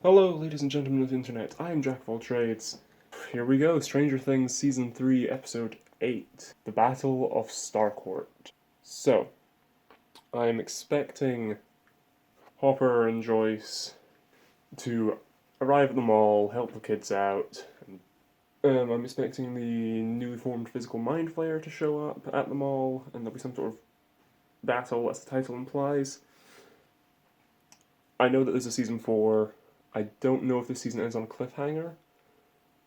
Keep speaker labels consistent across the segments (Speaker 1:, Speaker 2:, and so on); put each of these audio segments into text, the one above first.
Speaker 1: Hello, ladies and gentlemen of the internet. I am Jack of all trades. Here we go, Stranger Things Season 3, Episode 8, The Battle of Starcourt. So, I'm expecting Hopper and Joyce to arrive at the mall, help the kids out. I'm expecting the newly formed physical mind flayer to show up at the mall, and there'll be some sort of battle, as the title implies. I know that there's a Season 4. I don't know if this season ends on a cliffhanger.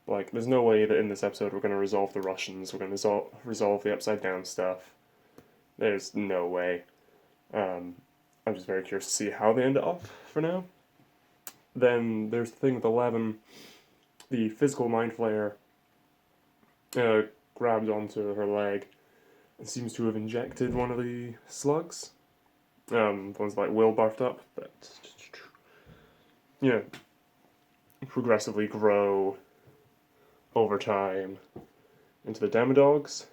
Speaker 1: Like, there's no way that in this episode we're going to resolve the Russians, we're going to resolve the Upside Down stuff. There's no way. I'm just very curious to see how they end up for now. Then there's the thing with 11. The physical mind flayer grabbed onto her leg and seems to have injected one of the slugs. The ones like Will barfed up, but progressively grow over time into the Demodogs.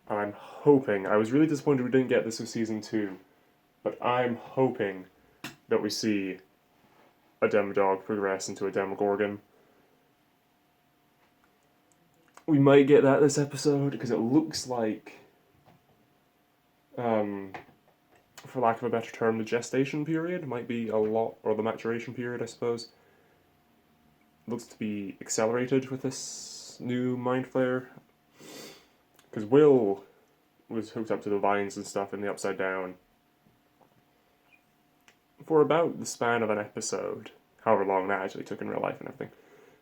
Speaker 1: I'm hoping, I was really disappointed we didn't get this with Season 2, but I'm hoping that we see a Demodog progress into a Demogorgon. We might get that this episode, because it looks like, for lack of a better term, the gestation period might be a lot, or the maturation period, I suppose, looks to be accelerated with this new mind flayer. Because Will was hooked up to the vines and stuff in the Upside Down for about the span of an episode, however long that actually took in real life and everything.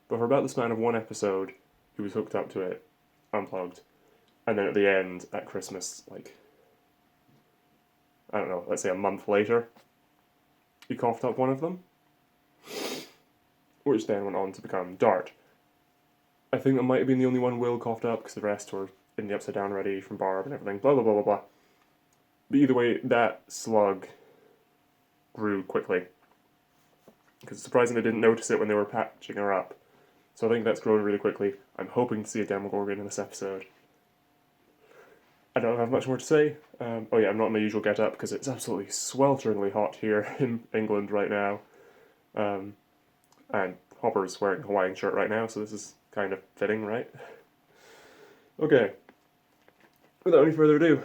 Speaker 1: But for about the span of one episode, he was hooked up to it, unplugged, and then at the end, at Christmas, like, I don't know, let's say a month later, he coughed up one of them, which then went on to become Dart. I think that might have been the only one Will coughed up, because the rest were in the Upside Down already from Barb and everything, blah blah blah blah blah. But either way, that slug grew quickly. Because it's surprising they didn't notice it when they were patching her up. So I think that's grown really quickly. I'm hoping to see a Demogorgon in this episode. I don't have much more to say. I'm not in my usual get-up because it's absolutely swelteringly hot here in England right now. And Hopper's wearing a Hawaiian shirt right now, so this is kind of fitting, right? Okay. Without any further ado,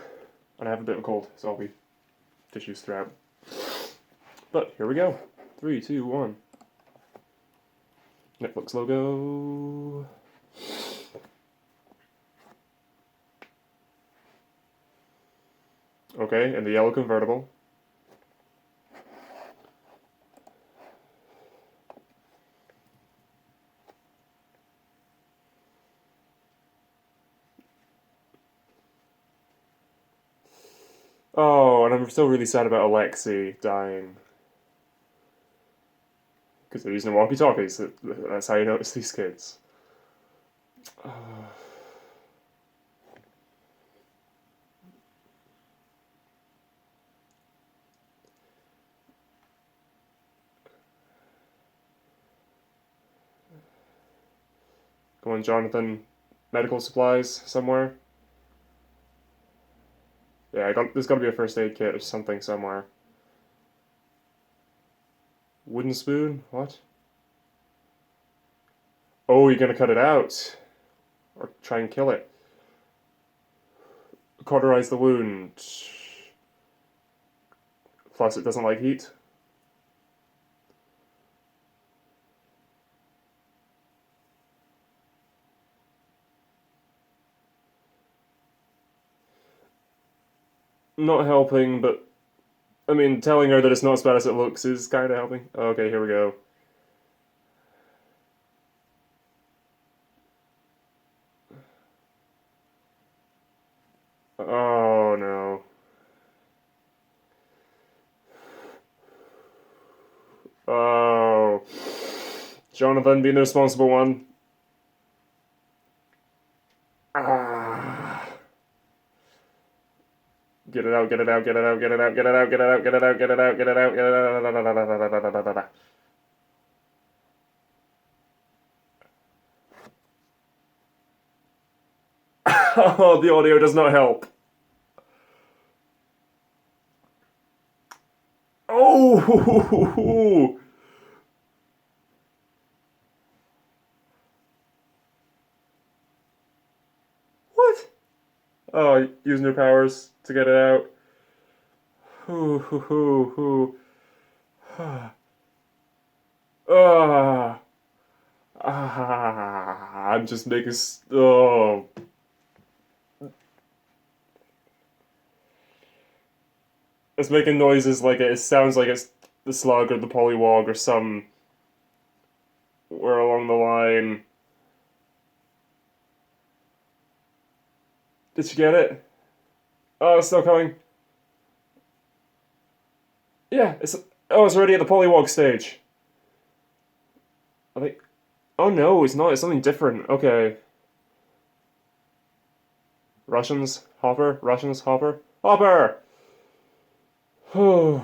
Speaker 1: and I have a bit of a cold, so I'll be tissues throughout. But here we go. 3, 2, 1. Netflix logo. Okay, and the yellow convertible. Oh, and I'm still really sad about Alexei dying. Because they're using walkie-talkies. That's how you notice these kids. Come on, Jonathan. Medical supplies somewhere. Yeah, there's got to be a first aid kit or something somewhere. Wooden spoon? What? Oh, you're gonna cut it out. Or try and kill it. Cauterize the wound. Plus, it doesn't like heat. Not helping, but I mean, telling her that it's not as bad as it looks is kind of helping. Okay, here we go. Oh no. Oh. Jonathan being the responsible one. Ah. Get it out, get it out, get it out, get it out, get it out, get it out, get it out, get it out, get it out, get it out. Oh, the audio does not help. Oh! Oh, using your powers to get it out. Hoo hoo hoo hoo. Ah. Ah. I'm just making. Oh. It's making noises like it sounds like it's the slug or the polywog or some. Where along the line. Did you get it? Oh, it's still coming. Yeah, it's. Oh, it's already at the polywog stage. I think. Oh no, it's not. It's something different. Okay. Russians, Hopper. Russians, Hopper. Hopper! I'm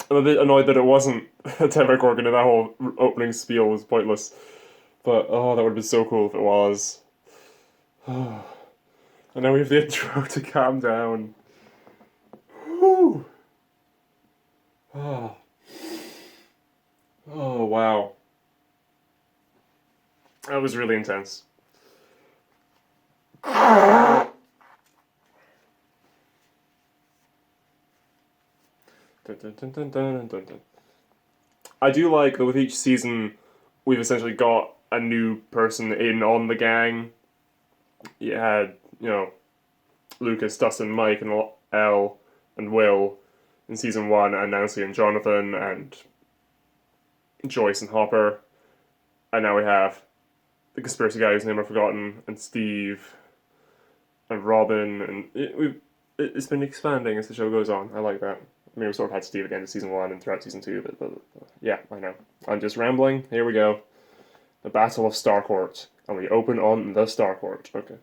Speaker 1: a bit annoyed that it wasn't a Demogorgon and that whole opening spiel was pointless. But, oh, that would have been so cool if it was. And now we have the intro to calm down. Whew. Oh. Oh, wow. That was really intense. Dun, dun, dun, dun, dun, dun, dun. I do like that with each season, we've essentially got a new person in on the gang. You had, Lucas, Dustin, Mike, and Elle, and Will in season one, and Nancy and Jonathan, and Joyce and Hopper. And now we have the conspiracy guy whose name I've forgotten, and Steve, and Robin, and it's been expanding as the show goes on. I like that. I mean, we sort of had Steve again in season one and throughout season two, but yeah, I know. I'm just rambling. Here we go. The Battle of Starcourt. And we open on the Starcourt. Okay.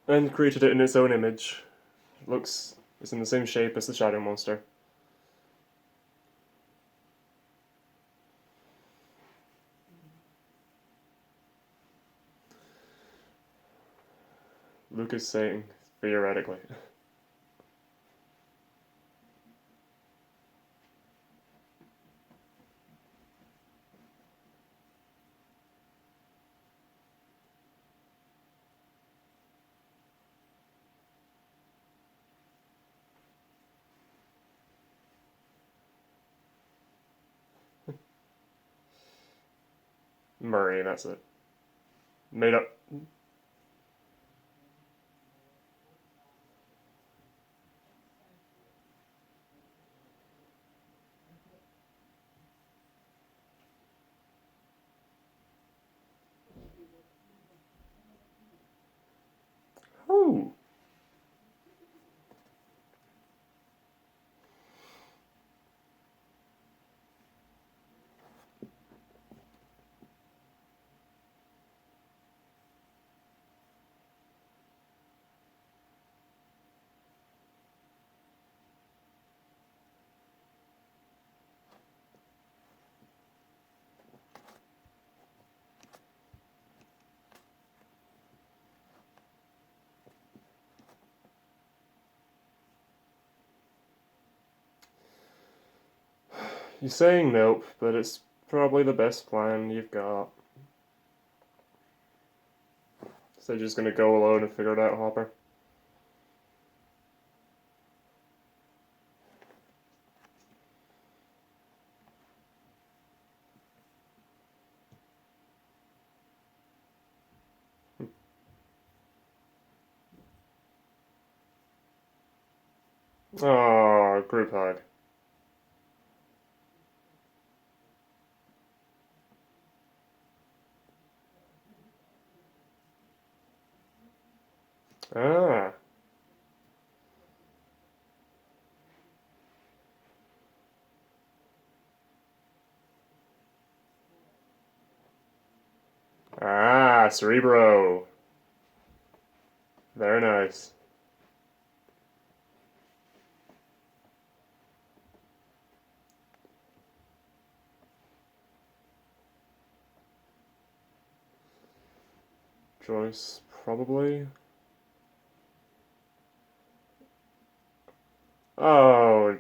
Speaker 1: And created it in its own image. It's in the same shape as the Shadow Monster. Lucas saying, theoretically. Murray, that's it. Made up. Oh. You're saying nope, but it's probably the best plan you've got. So you're just gonna go alone and figure it out, Hopper? Oh, group hug. Ah. Cerebro. Very nice. Joyce, probably. Oh.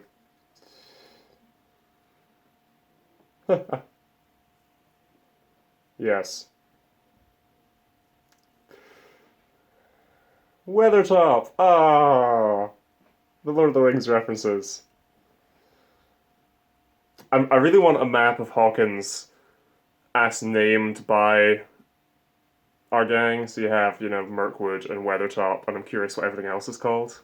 Speaker 1: Yes. Weathertop! Ah! The Lord of the Rings references. I really want a map of Hawkins as named by our gang. So you have, Mirkwood and Weathertop, and I'm curious what everything else is called.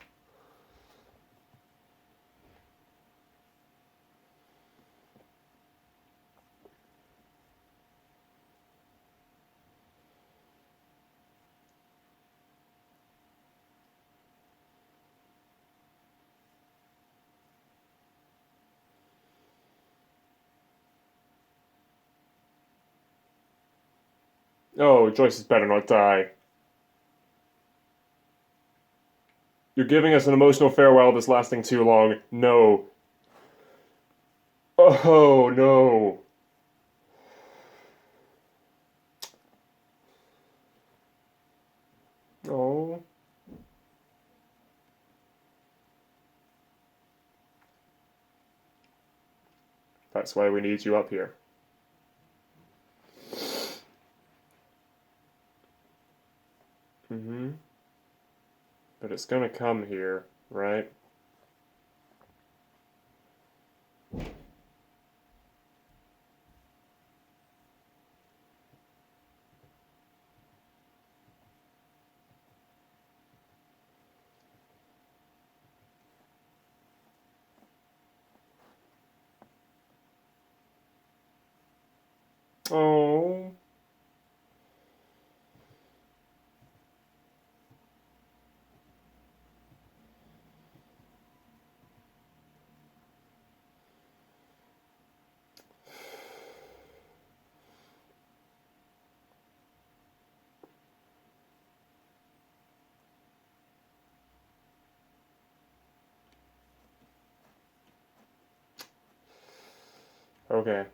Speaker 1: Oh, Joyce better not die. You're giving us an emotional farewell that's lasting too long. No. Oh, no. Oh. That's why we need you up here. Mm-hmm. But it's gonna come here, right? Oh. Okay.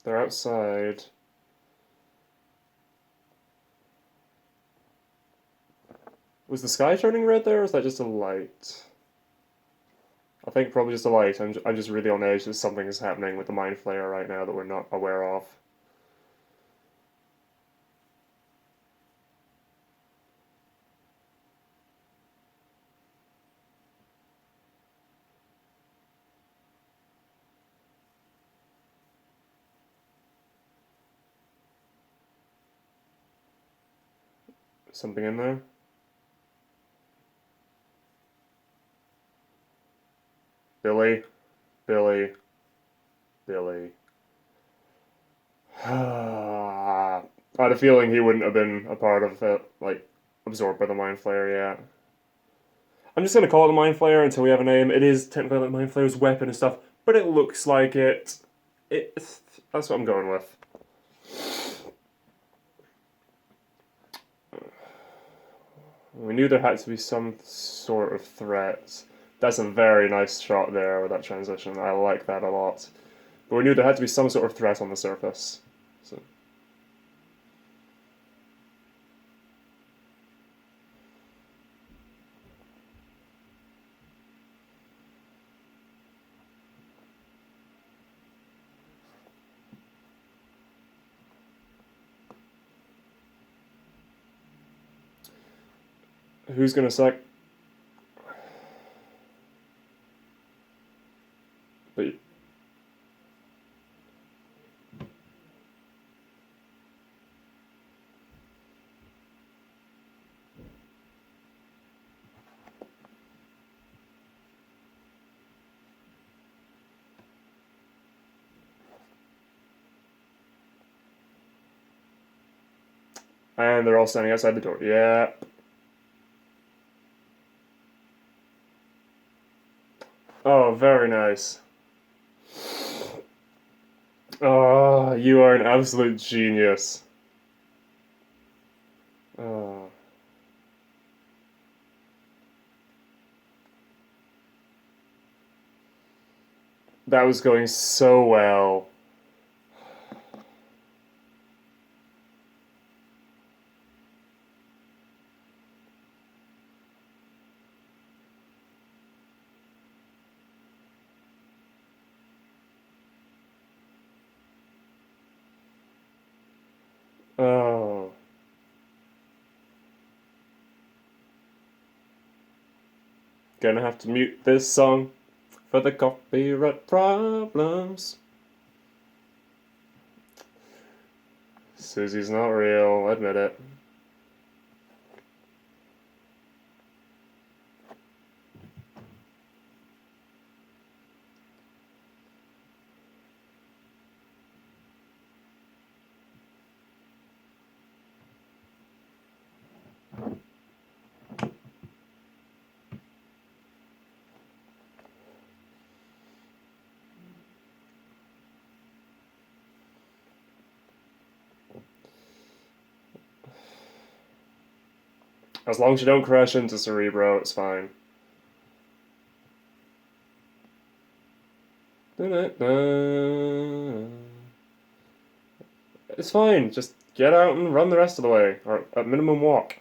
Speaker 1: They're outside. Was the sky turning red there, or is that just a light? I think probably just a light. I'm just really on edge that something is happening with the Mind Flayer right now that we're not aware of. Something in there? Billy? Billy? Billy? I had a feeling he wouldn't have been a part of it, like, absorbed by the Mind Flayer yet. I'm just gonna call it the Mind Flayer until we have a name. It is technically like Mind Flayer's weapon and stuff, but it looks like it. That's what I'm going with. We knew there had to be some sort of threat. That's a very nice shot there with that transition. I like that a lot. But we knew there had to be some sort of threat on the surface. So. Who's gonna suck? And they're all standing outside the door. Yeah. Oh, very nice. Oh, you are an absolute genius. Oh. That was going so well. Oh. Gonna have to mute this song for the copyright problems. Susie's not real, admit it. As long as you don't crash into Cerebro, it's fine. It's fine, just get out and run the rest of the way, or at minimum walk.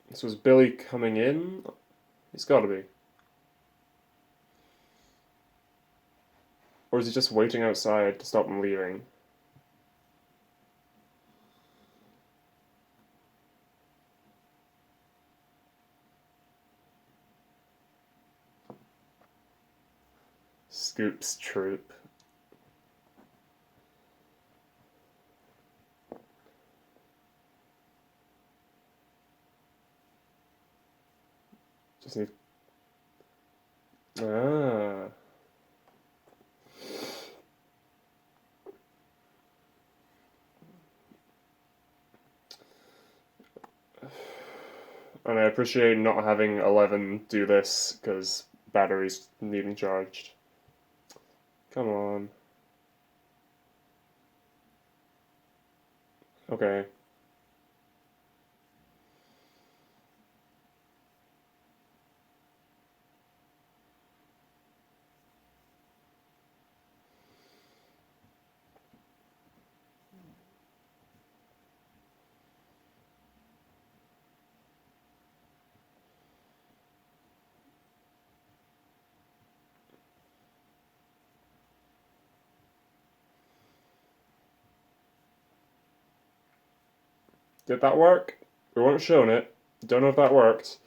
Speaker 1: This was Billy coming in? He's gotta be. Or is he just waiting outside to stop them leaving? Scoop's troop. Just need. Ah. And I appreciate not having 11 do this, because batteries needing charged. Come on. Okay. Did that work? We weren't shown it. Don't know if that worked.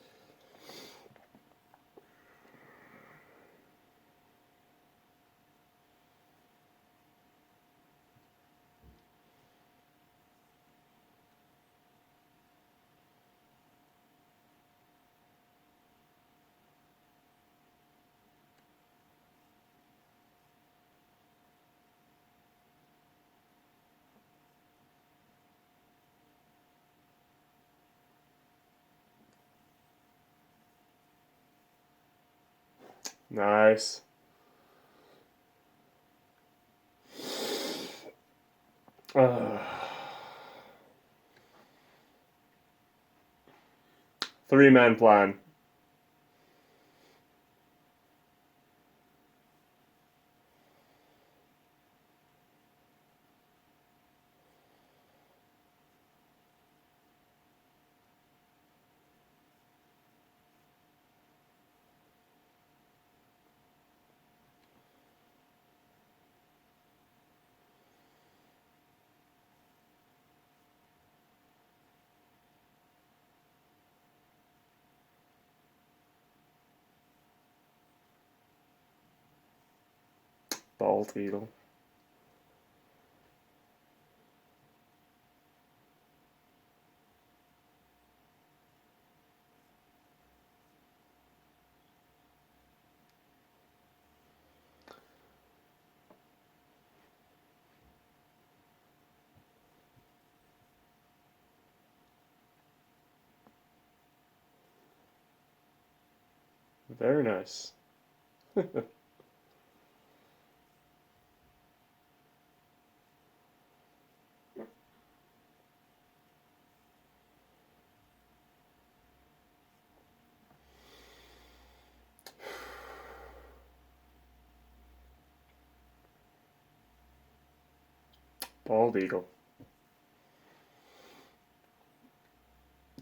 Speaker 1: Nice. Three-man plan. Bald eagle. Very nice. Bald eagle.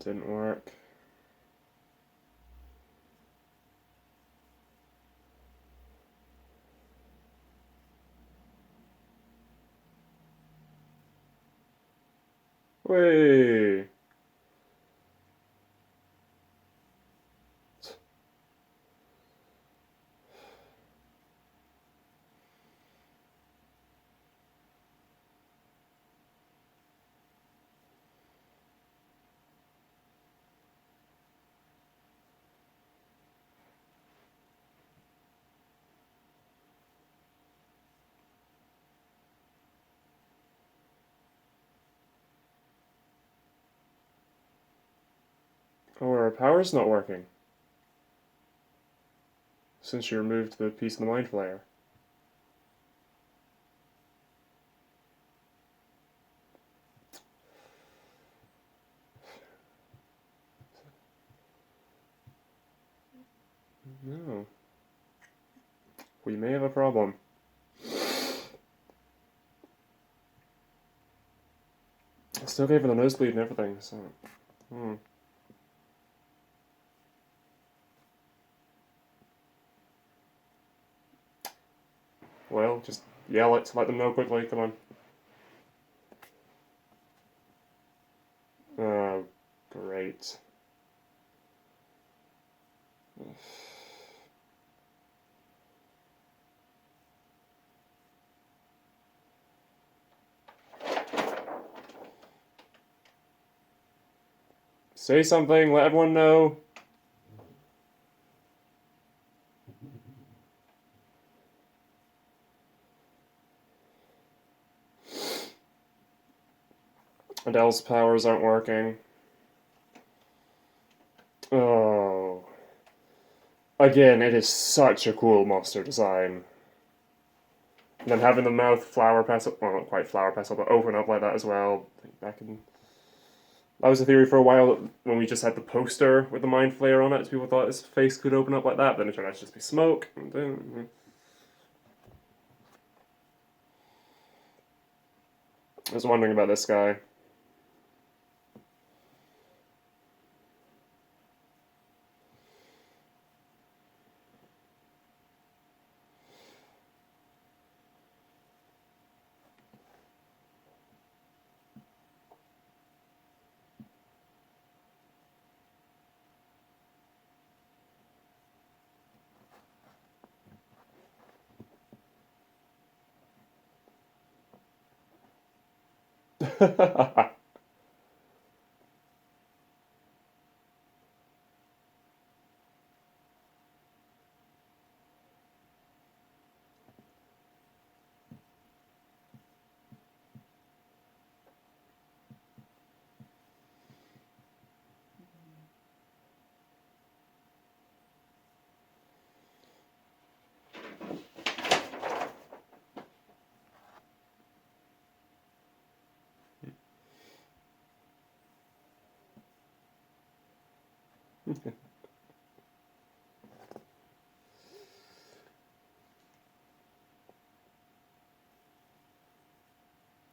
Speaker 1: Didn't work. Way. Oh, our power's not working. Since you removed the piece of the mind flayer. No. We may have a problem. I still gave her the nosebleed and everything, so. Well, just yell it to let them know quickly, come on. Oh, great. Say something, let everyone know. Adele's powers aren't working. Oh. Again, it is such a cool monster design. And then having the mouth flower pestle, well, not quite flower pestle, but open up like that as well. Back in, that was a theory for a while when we just had the poster with the mind flayer on it. People thought his face could open up like that, then it turned out to just be smoke. I was wondering about this guy.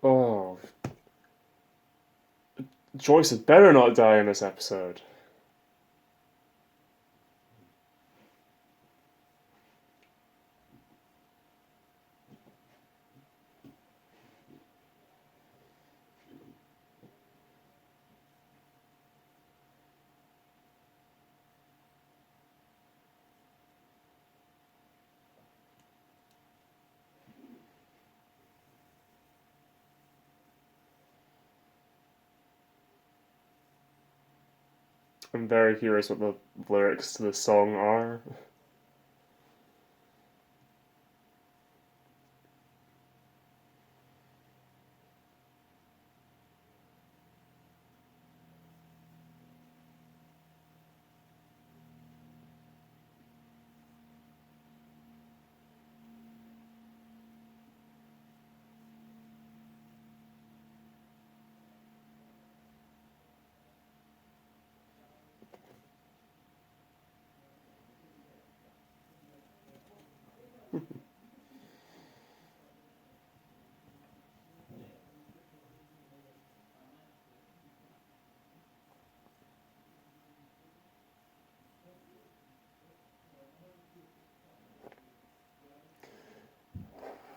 Speaker 1: Oh. Joyce had better not die in this episode. I'm very curious what the lyrics to this song are.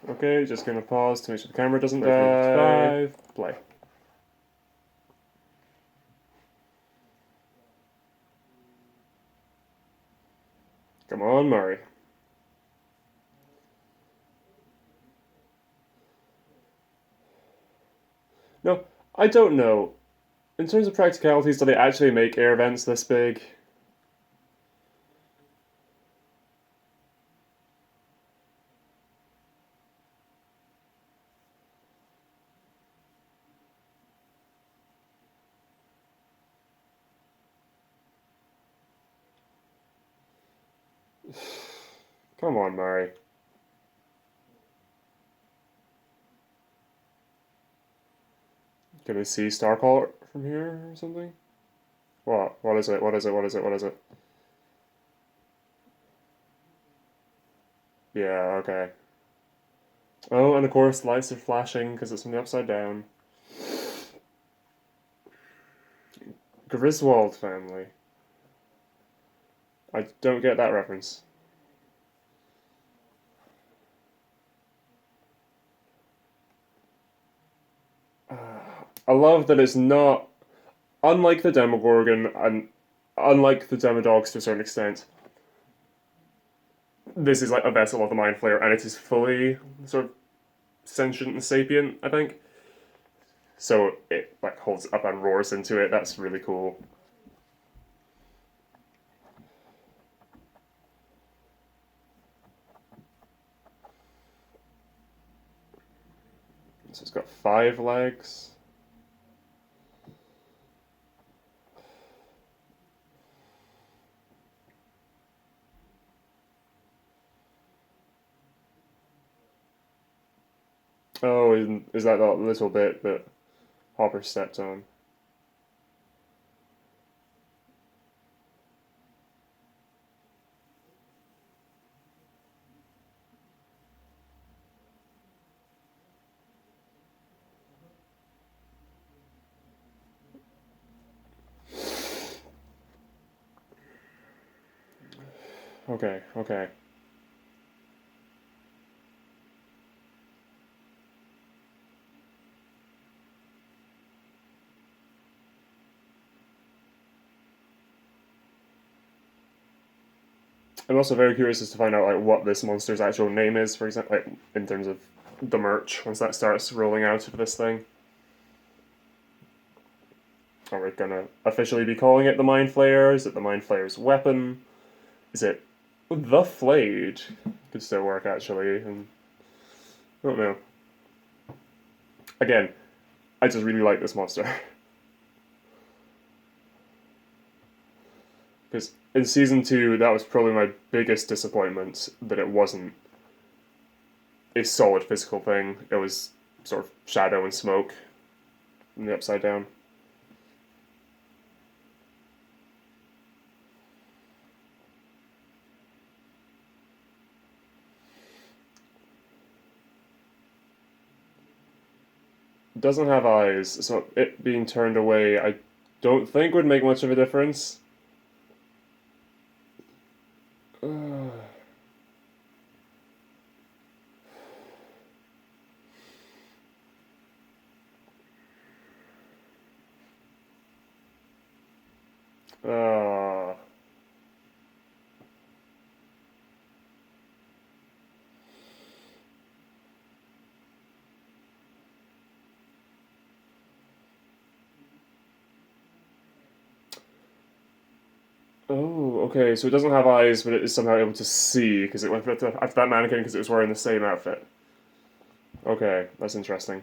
Speaker 1: Okay, just gonna pause to make sure the camera doesn't die. 5, play. Come on, Murray. No, I don't know. In terms of practicalities, do they actually make air vents this big? Come on, Murray. Can we see Starcaller from here or something? What? What is it? What is it? What is it? What is it? Yeah, okay. Oh, and of course, lights are flashing because it's from the upside down. Griswold family. I don't get that reference. I love that it's not, unlike the Demogorgon and unlike the Demodogs to a certain extent, this is like a vessel of the Mind Flayer and it is fully sort of sentient and sapient, I think. So it like holds up and roars into it. That's really cool. So it's got 5 legs. Oh, is that that little bit that Hopper stepped on? Okay, okay. I'm also very curious as to find out like what this monster's actual name is, for example, like in terms of the merch once that starts rolling out of this thing. Are we gonna officially be calling it the Mind Flayer? Is it the Mind Flayer's weapon? Is it the Flayed? Could still work actually, and I don't know. Again, I just really like this monster. Because in season 2, that was probably my biggest disappointment that it wasn't a solid physical thing. It was sort of shadow and smoke in the upside down. It doesn't have eyes, so it being turned away, I don't think would make much of a difference. Uh, uh, okay, so it doesn't have eyes, but it is somehow able to see because it went after that mannequin because it was wearing the same outfit. Okay, that's interesting.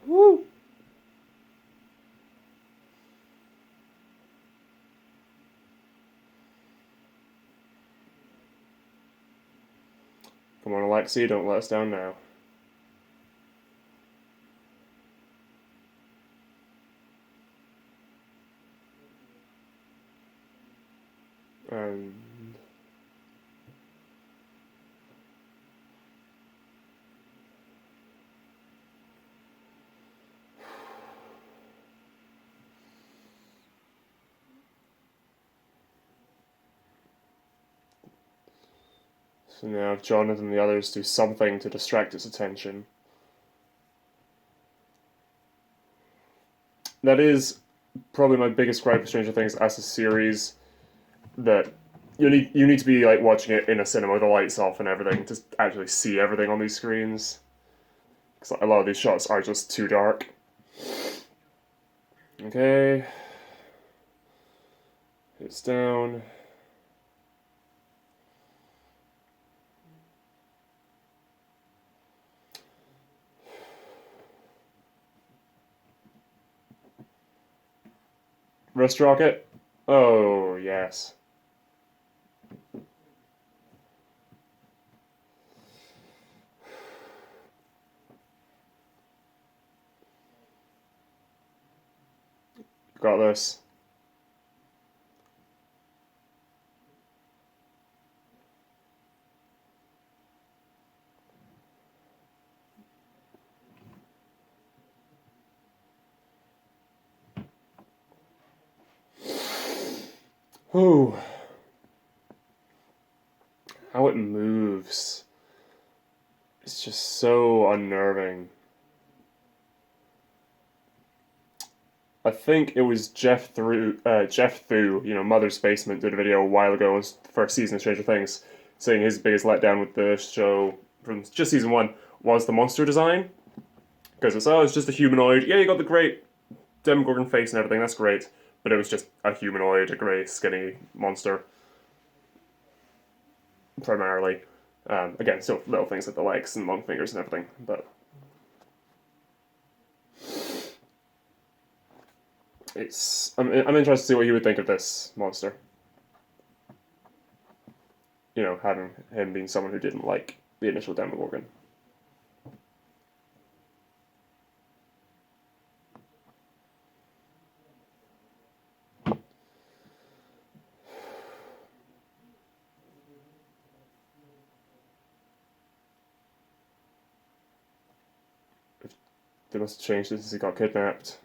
Speaker 1: Woo! Come on, Alexi, don't let us down now. Um, so now Jonathan and the others do something to distract its attention. That is probably my biggest gripe with Stranger Things as a series. That you need to be like watching it in a cinema with the lights off and everything to actually see everything on these screens. Because a lot of these shots are just too dark. Okay. It's down. Wrist rocket? Oh, yes. Got this. Ooh. How it moves. It's just so unnerving. I think it was Jeff Thu, Mother's Basement, did a video a while ago, it was the first season of Stranger Things, saying his biggest letdown with the show from just season one was the monster design. Because it's just a humanoid. Yeah, you got the great Demogorgon face and everything, that's great. But it was just a humanoid, a grey, skinny monster, primarily. Again, still little things like the legs and long fingers and everything, but I'm interested to see what he would think of this monster. Having him being someone who didn't like the initial Demogorgon. They must have changed it since he got kidnapped.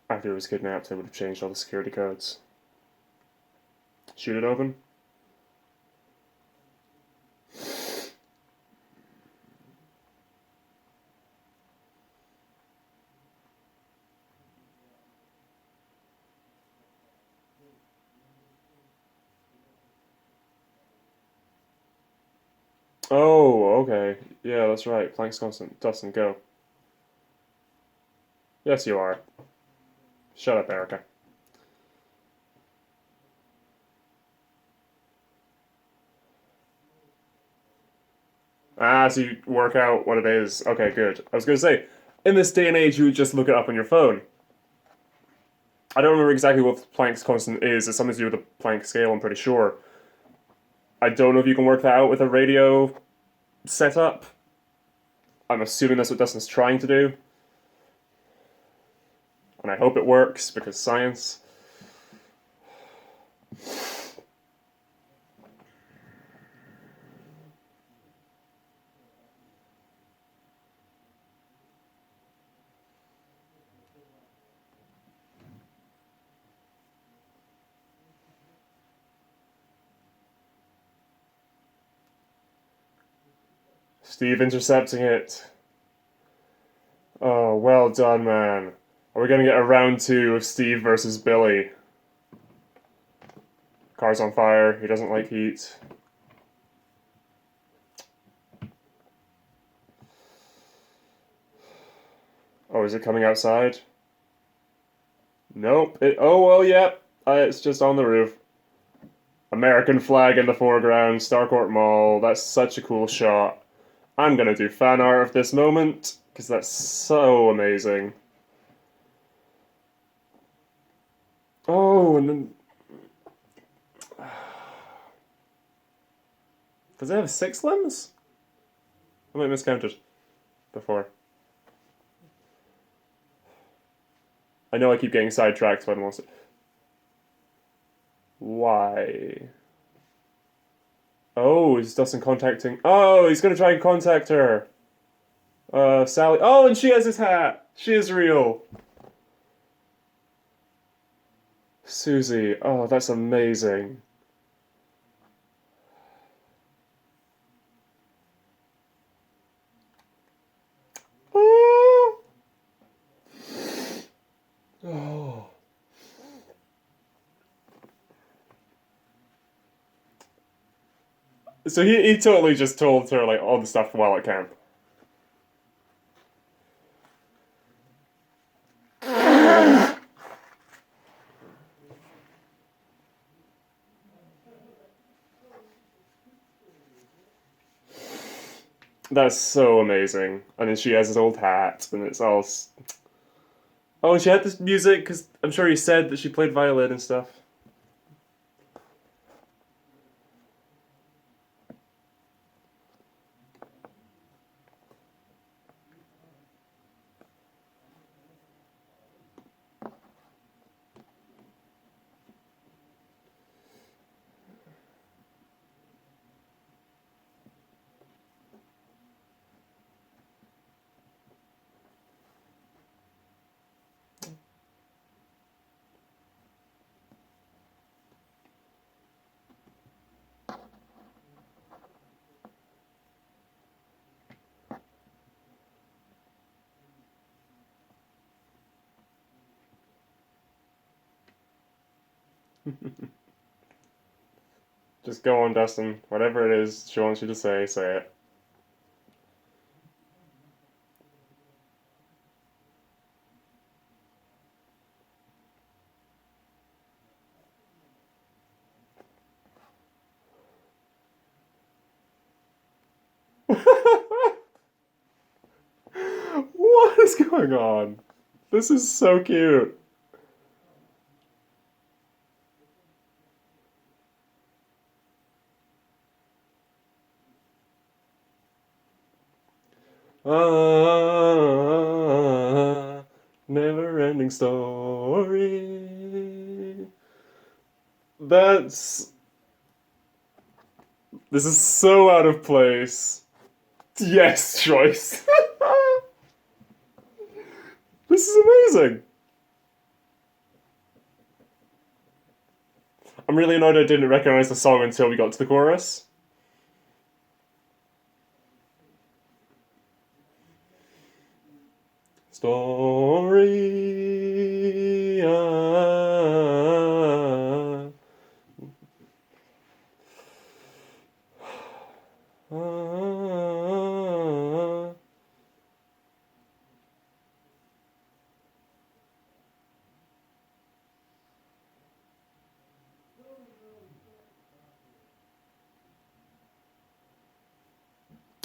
Speaker 1: After he was kidnapped, they would have changed all the security codes. Shoot it open? Oh, okay. Yeah, that's right. Plank's constant. Dustin, go. Yes, you are. Shut up, Erica. Ah, so you work out what it is. Okay, good. I was going to say, in this day and age, you would just look it up on your phone. I don't remember exactly what Planck's constant is. It's something to do with the Planck scale, I'm pretty sure. I don't know if you can work that out with a radio setup. I'm assuming that's what Dustin's trying to do. And I hope it works, because science. Steve intercepting it. Oh, well done, man. Are we gonna get a round 2 of Steve versus Billy? Car's on fire. He doesn't like heat. Oh, is it coming outside? Nope. Oh, well, yep. It's just on the roof. American flag in the foreground, Starcourt Mall. That's such a cool shot. I'm gonna do fan art of this moment, because that's so amazing. Oh, and then... Does it have 6 limbs? I might have miscounted before. I know I keep getting sidetracked by the monster. Why? Oh, is Dustin contacting? Oh, he's gonna try and contact her. Sally. Oh, and she has his hat. She is real. Susie. Oh, that's amazing. Oh. Oh. So he totally just told her like all the stuff while at camp. That's so amazing. And then she has his old hat, and it's all. Oh, and she had this music because I'm sure he said that she played violin and stuff. Just go on, Dustin. Whatever it is she wants you to say it. What is going on? This is so cute. Never ending story. That's. This is so out of place. Yes, Joyce. This is amazing. I'm really annoyed I didn't recognize the song until we got to the chorus. Story.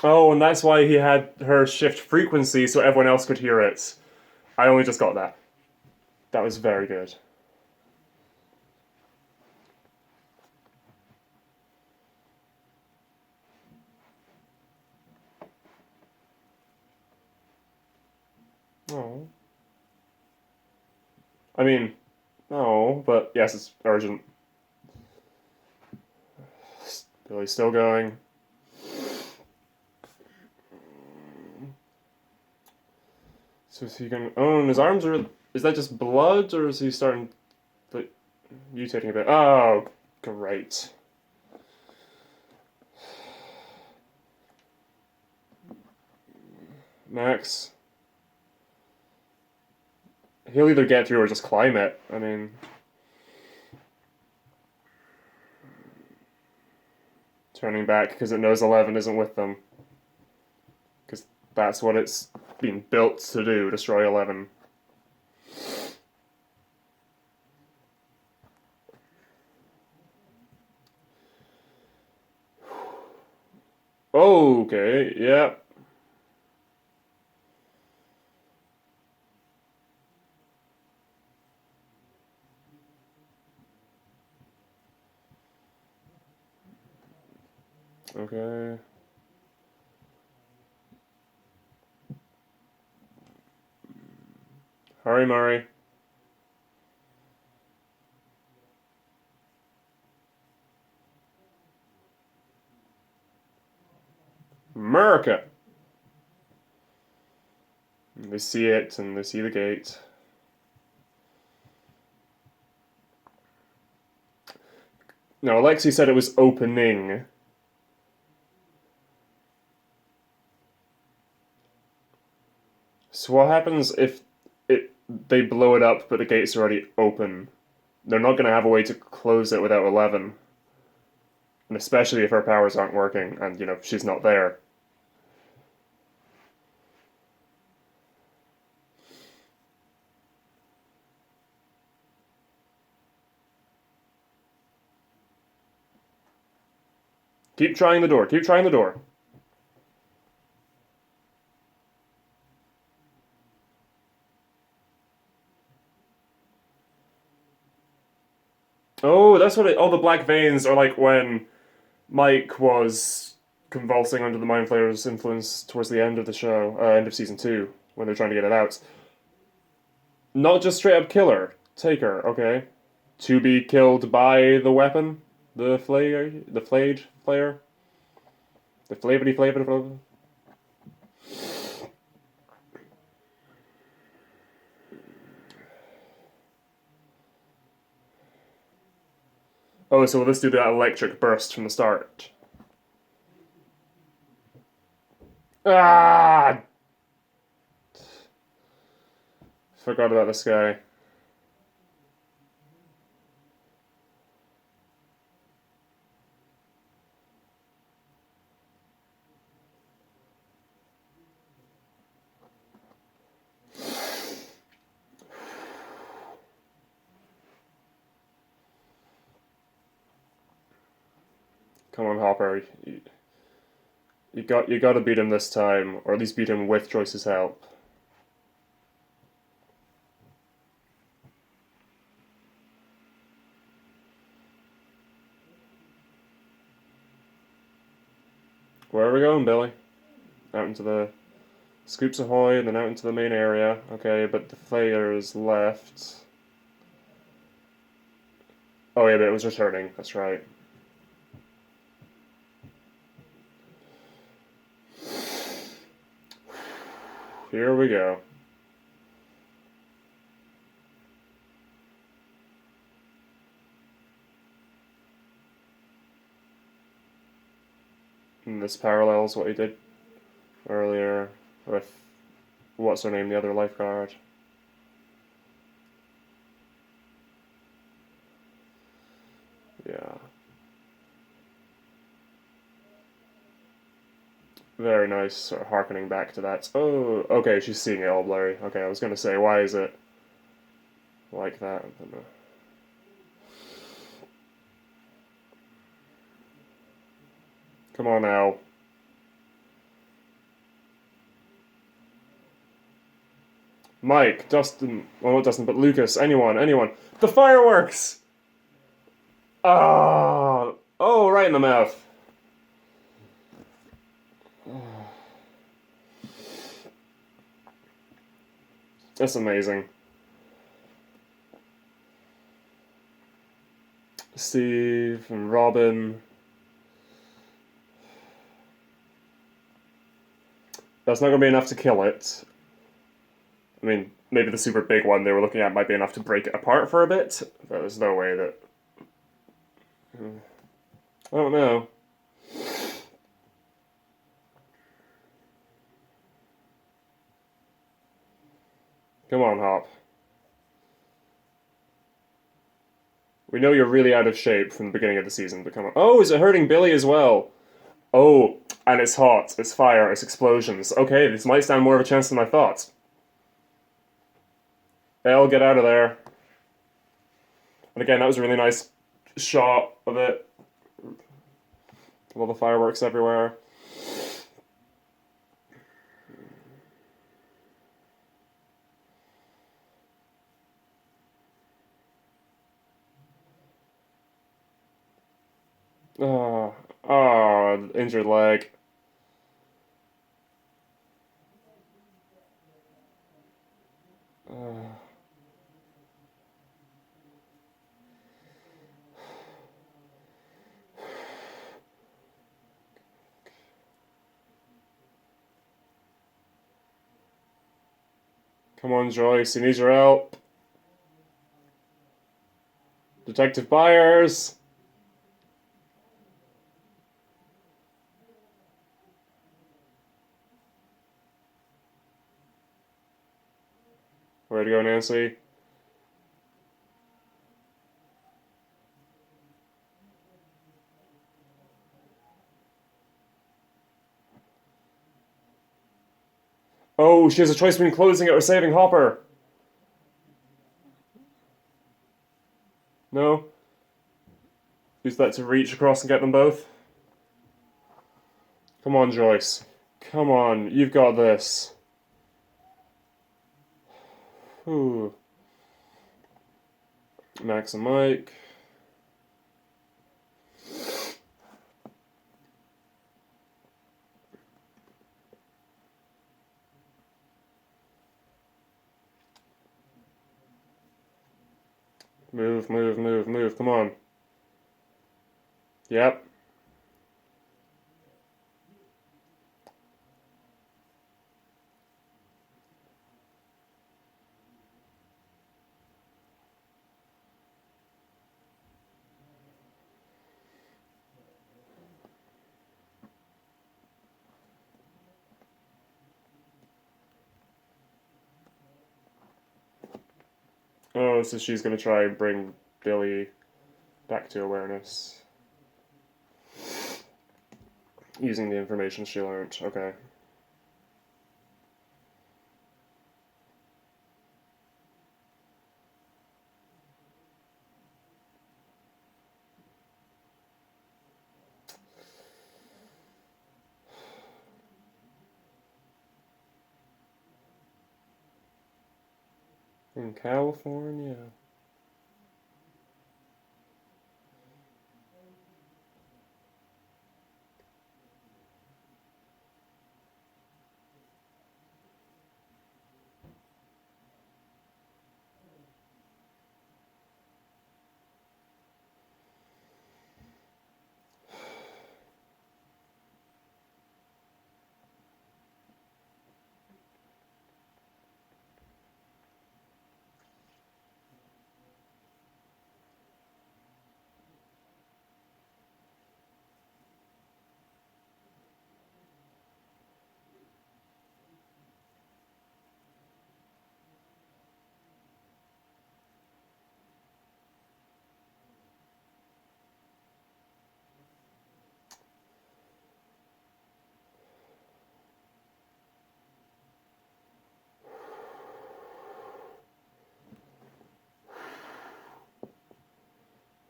Speaker 1: Oh, and that's why he had her shift frequency so everyone else could hear it. I only just got that. That was very good. Oh. I mean, no, but yes, it's urgent. Billy's still going. So is he going? Oh, and his arms are. Is that just blood, or is he starting, like, mutating a bit? Oh, great. Max. He'll either get through or just climb it. I mean... Turning back because it knows 11 isn't with them. Because that's what it's been built to do, destroy 11. Okay, yeah. Okay. Hurry, Murray. America! They see it, and they see the gate. No, Alexi said it was opening. So what happens if they blow it up, but the gate's already open? They're not going to have a way to close it without 11. And especially if her powers aren't working, and, you know, she's not there. Keep trying the door, keep trying the door. Oh, that's what all the black veins are like when Mike was convulsing under the Mind Flayer's influence towards the end of the show, end of season 2, when they're trying to get it out. Not just straight up kill her, take her, okay. To be killed by the weapon? The flayed player? The flavity. Oh, so will this do that electric burst from the start? Ah! Forgot about this guy. Come on, Hopper. You got to beat him this time, or at least beat him with Joyce's help. Where are we going, Billy? Out into the Scoops Ahoy, and then out into the main area. Okay, but the Flayer is left. Oh yeah, but it was returning. That's right. Here we go. And this parallels what he did earlier with what's her name, the other lifeguard. Yeah. Very nice, sort of harkening back to that. Oh, okay, she's seeing it all blurry. Okay, I was gonna say, why is it like that? Come on now. Mike, Dustin, well not Dustin, but Lucas, anyone. The fireworks! Ah, oh, right in the mouth. That's amazing. Steve and Robin. That's not going to be enough to kill it. I mean, maybe the super big one they were looking at might be enough to break it apart for a bit. But there's no way that... I don't know. Come on, Hop. We know you're really out of shape from the beginning of the season, but come on. Oh, is it hurting Billy as well? Oh, and it's hot, it's fire, it's explosions. Okay, this might stand more of a chance than I thought. Elle, get out of there. And again, that was a really nice shot of it. All the fireworks everywhere. Oh, oh, injured leg. Uh, come on, Joyce, he needs your help. Detective Byers. Where to go, Nancy? Oh, she has a choice between closing it or saving Hopper. No? Use that to reach across and get them both? Come on, Joyce. Come on, you've got this. Ooh. Max and Mike. Move, move, move, move. Come on. Yep. Oh, so she's gonna try and bring Billy back to awareness. Using the information she learned. Okay. In California.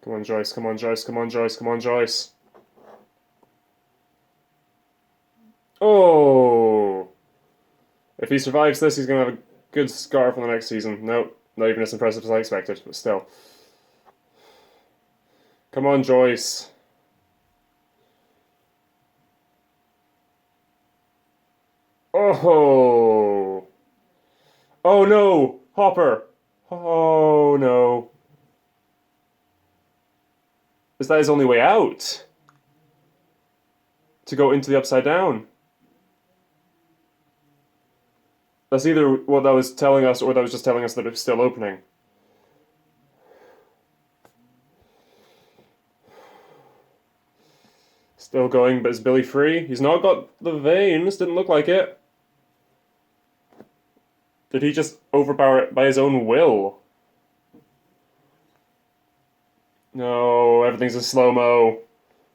Speaker 1: Come on, Joyce. Come on, Joyce. Come on, Joyce. Come on, Joyce. Oh! If he survives this, he's gonna have a good scar for the next season. Nope. Not even as impressive as I expected, but still. Come on, Joyce. Oh! Oh no! Hopper! Oh no. Is that his only way out? To go into the Upside Down? That's either what that was telling us, or that was just telling us that it's still opening. Still going, but is Billy free? He's not got the veins, didn't look like it. Did he just overpower it by his own will? No, everything's in slow-mo.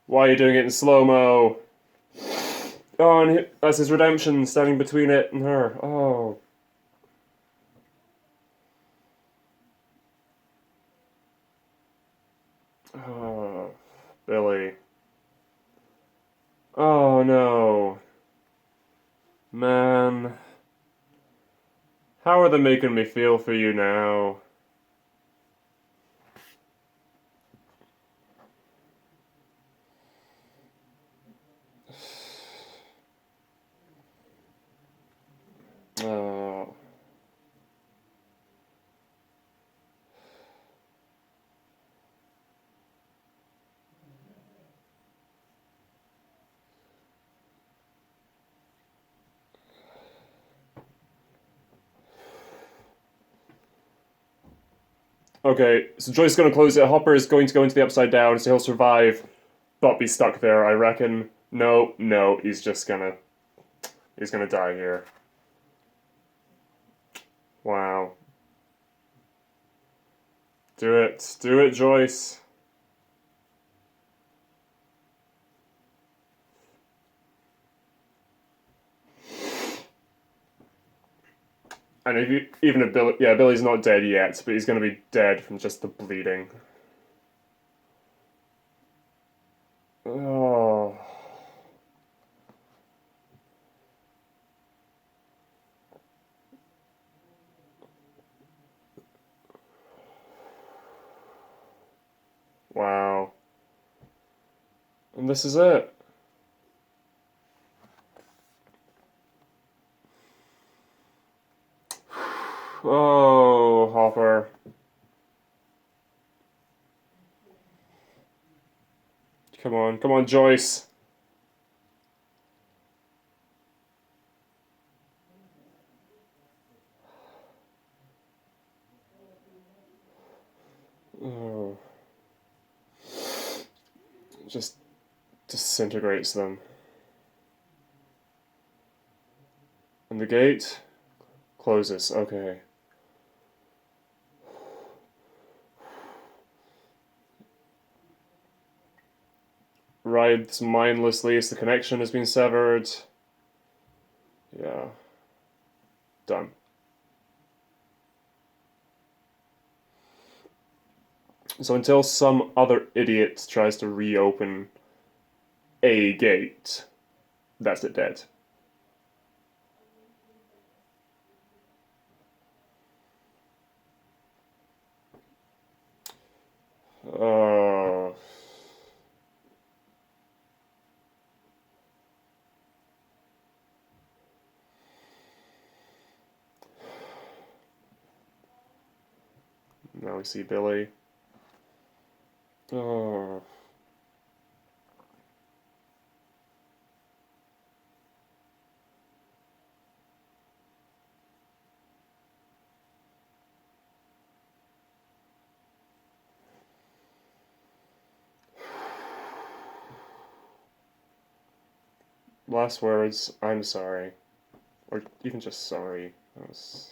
Speaker 1: Why are you doing it in slow-mo? Oh, and that's his redemption, standing between it and her. Oh. Oh, Billy. Oh no. Man. How are they making me feel for you now? Oh. Okay, so Joyce is going to close it. Hopper is going to go into the Upside Down, so he'll survive, but be stuck there, I reckon. No, no, he's gonna die here. Wow. Do it, Joyce. And even if Billy's not dead yet, but he's gonna be dead from just the bleeding. Oh. Wow. And this is it. Oh, Hopper. Come on, Joyce. Oh. Just disintegrates them. And the gate closes. Okay. Rides mindlessly as the connection has been severed. Yeah. Done. So until some other idiot tries to reopen a gate, that's it dead. Oh. Now we see Billy. Oh. Last words, I'm sorry. Or even just sorry. That was...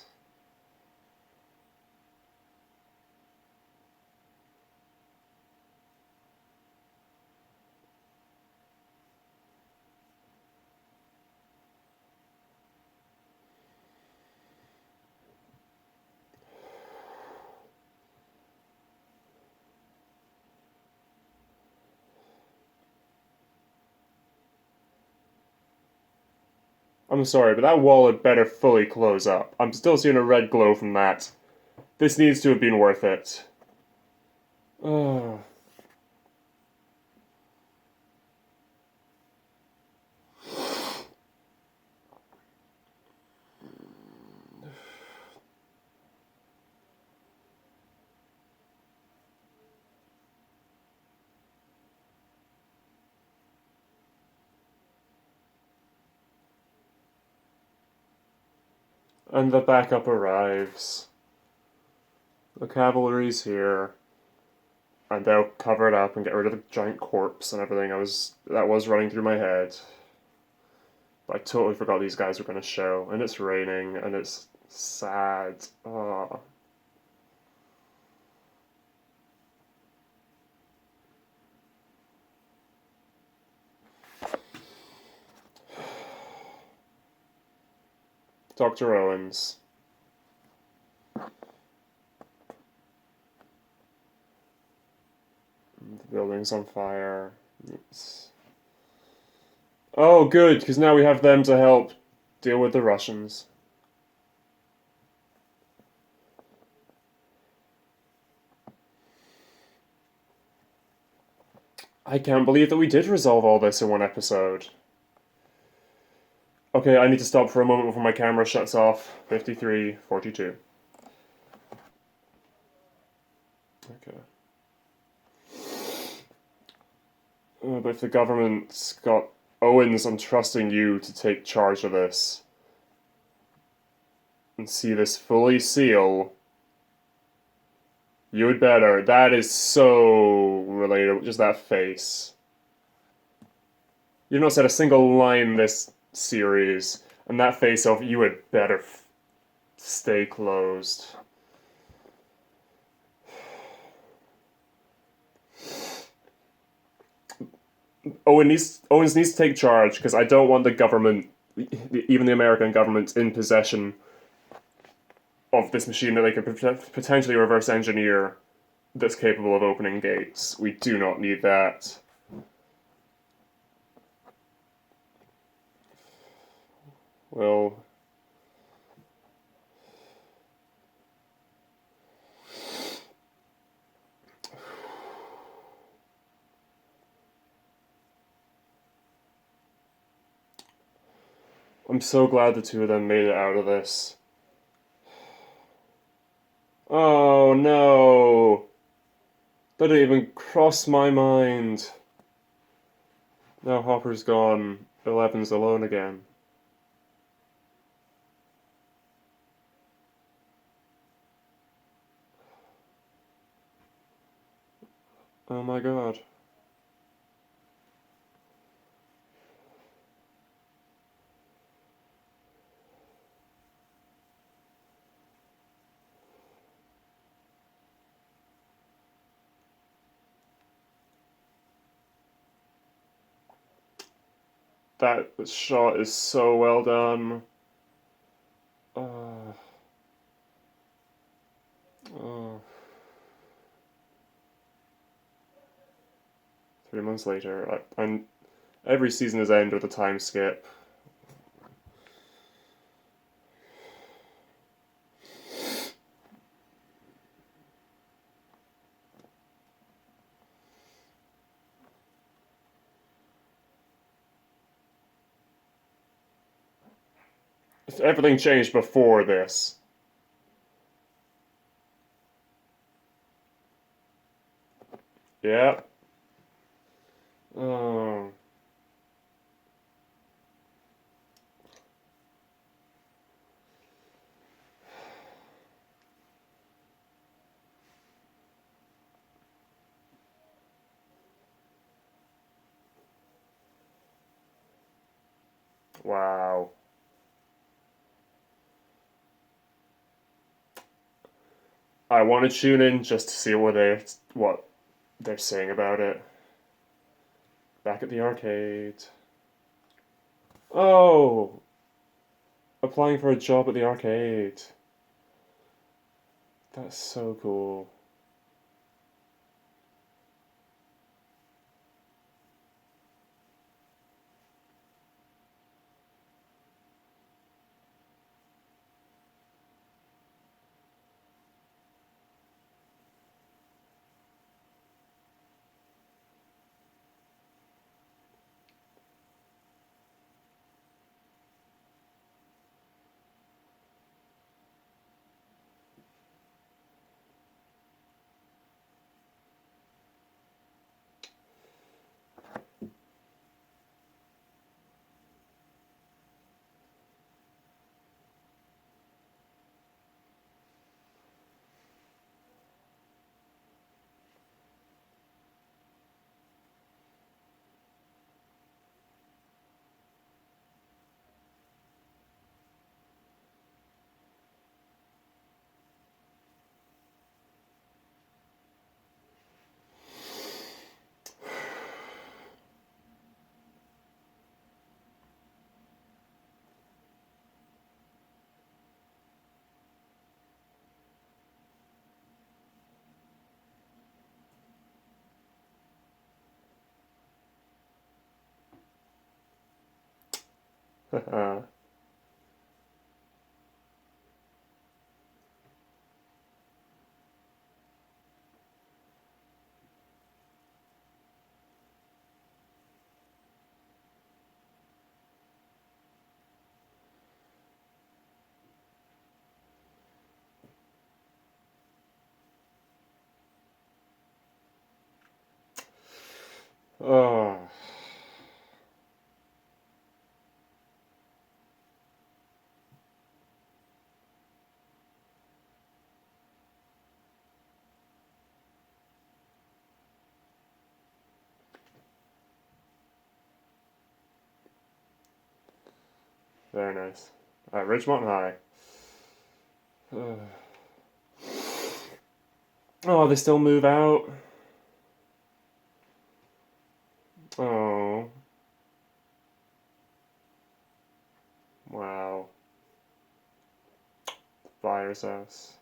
Speaker 1: I'm sorry, but that wall had better fully close up. I'm still seeing a red glow from that. This needs to have been worth it. Oh. And the backup arrives. The cavalry's here. And they'll cover it up and get rid of the giant corpse and everything. That was running through my head. But I totally forgot these guys were going to show. And it's raining, and it's sad. Oh. Dr. Owens. The building's on fire. It's... Oh, good, because now we have them to help deal with the Russians. I can't believe that we did resolve all this in one episode. Okay, I need to stop for a moment before my camera shuts off. 53:42. Okay. But if the government's got Owens, I'm trusting you to take charge of this. And see this fully seal. You had better. That is so relatable. Just that face. You've not said a single line this series, and that face of you had better stay closed. Owens needs to take charge because I don't want the government, even the American government, in possession of this machine that they could potentially reverse engineer that's capable of opening gates. We do not need that. Well, I'm so glad the two of them made it out of this. Oh no! That didn't even cross my mind. Now Hopper's gone. Eleven's alone again. Oh my god. That shot is so well done. Oh. 3 months later. I'm every season is end with a time skip. If everything changed before this. Yeah. Oh. Wow. I want to tune in just to see what they're saying about it. Back at the arcade. Oh, applying for a job at the arcade. That's so cool. Oh, very nice. Ridgemont High. Oh, they still move out? Oh, wow. Buyer's house.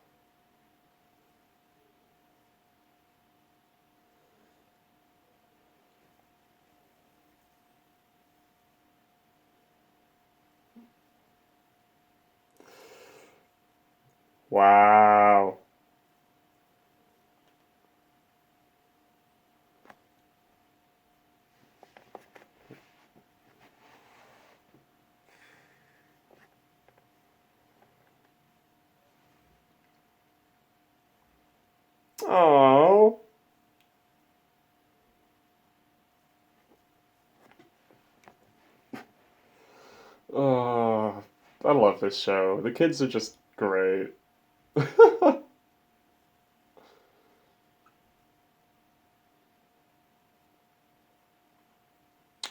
Speaker 1: Wow. Oh. Oh, I love this show. The kids are just great.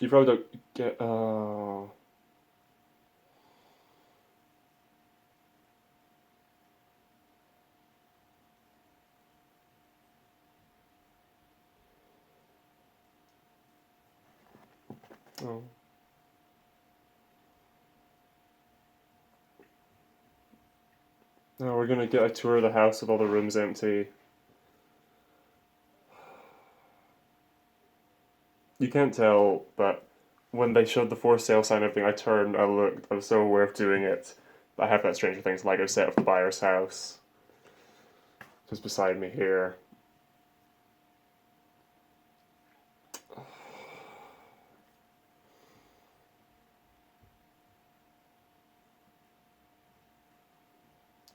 Speaker 1: You probably don't get. Oh. Oh. No, we're gonna get a tour of the house with all the rooms empty. You can't tell, but when they showed the for sale sign and everything, I turned, I looked, I was so aware of doing it. I have that Stranger Things Lego set of the buyer's house just beside me here.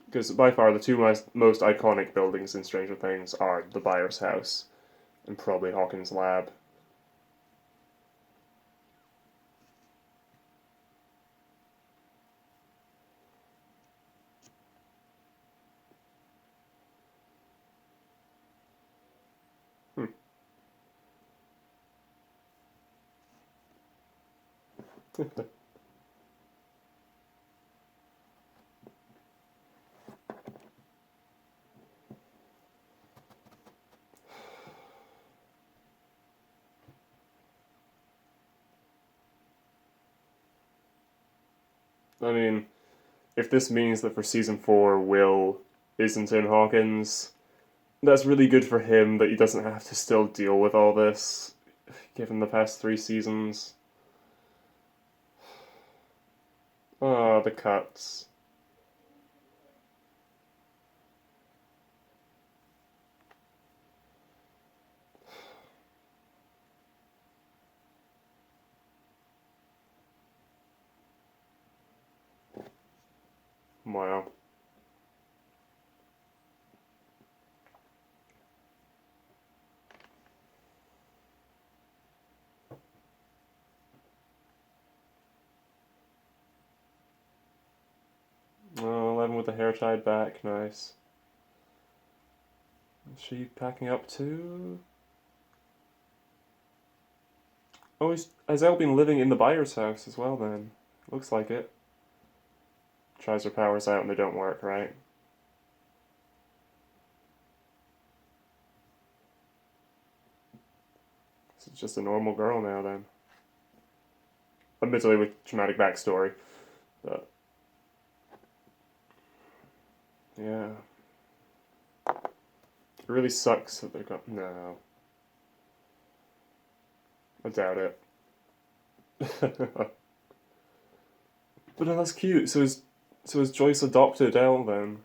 Speaker 1: Because by far the two most iconic buildings in Stranger Things are the buyer's house and probably Hawkins' lab. Hmm. I mean, if this means that for season 4 Will isn't in Hawkins, that's really good for him that he doesn't have to still deal with all this, given the past 3 seasons. Ah, the cuts. Wow. Oh, 11 with the hair tied back, nice. Is she packing up too? Oh, has Elle been living in the buyer's house as well then? Looks like it. Tries her powers out and they don't work, right? She's just a normal girl now then. Admittedly with traumatic backstory. But yeah. It really sucks that they're gone. No. I doubt it. But no, that's cute. So is Joyce adopted Elle then?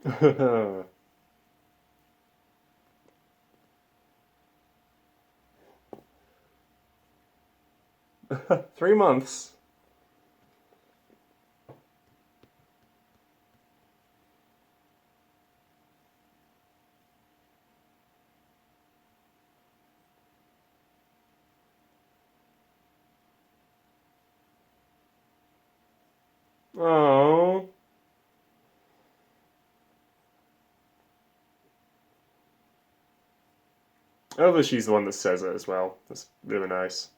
Speaker 1: Hmm. 3 months. Oh. Oh, but she's the one that says it as well. That's really nice.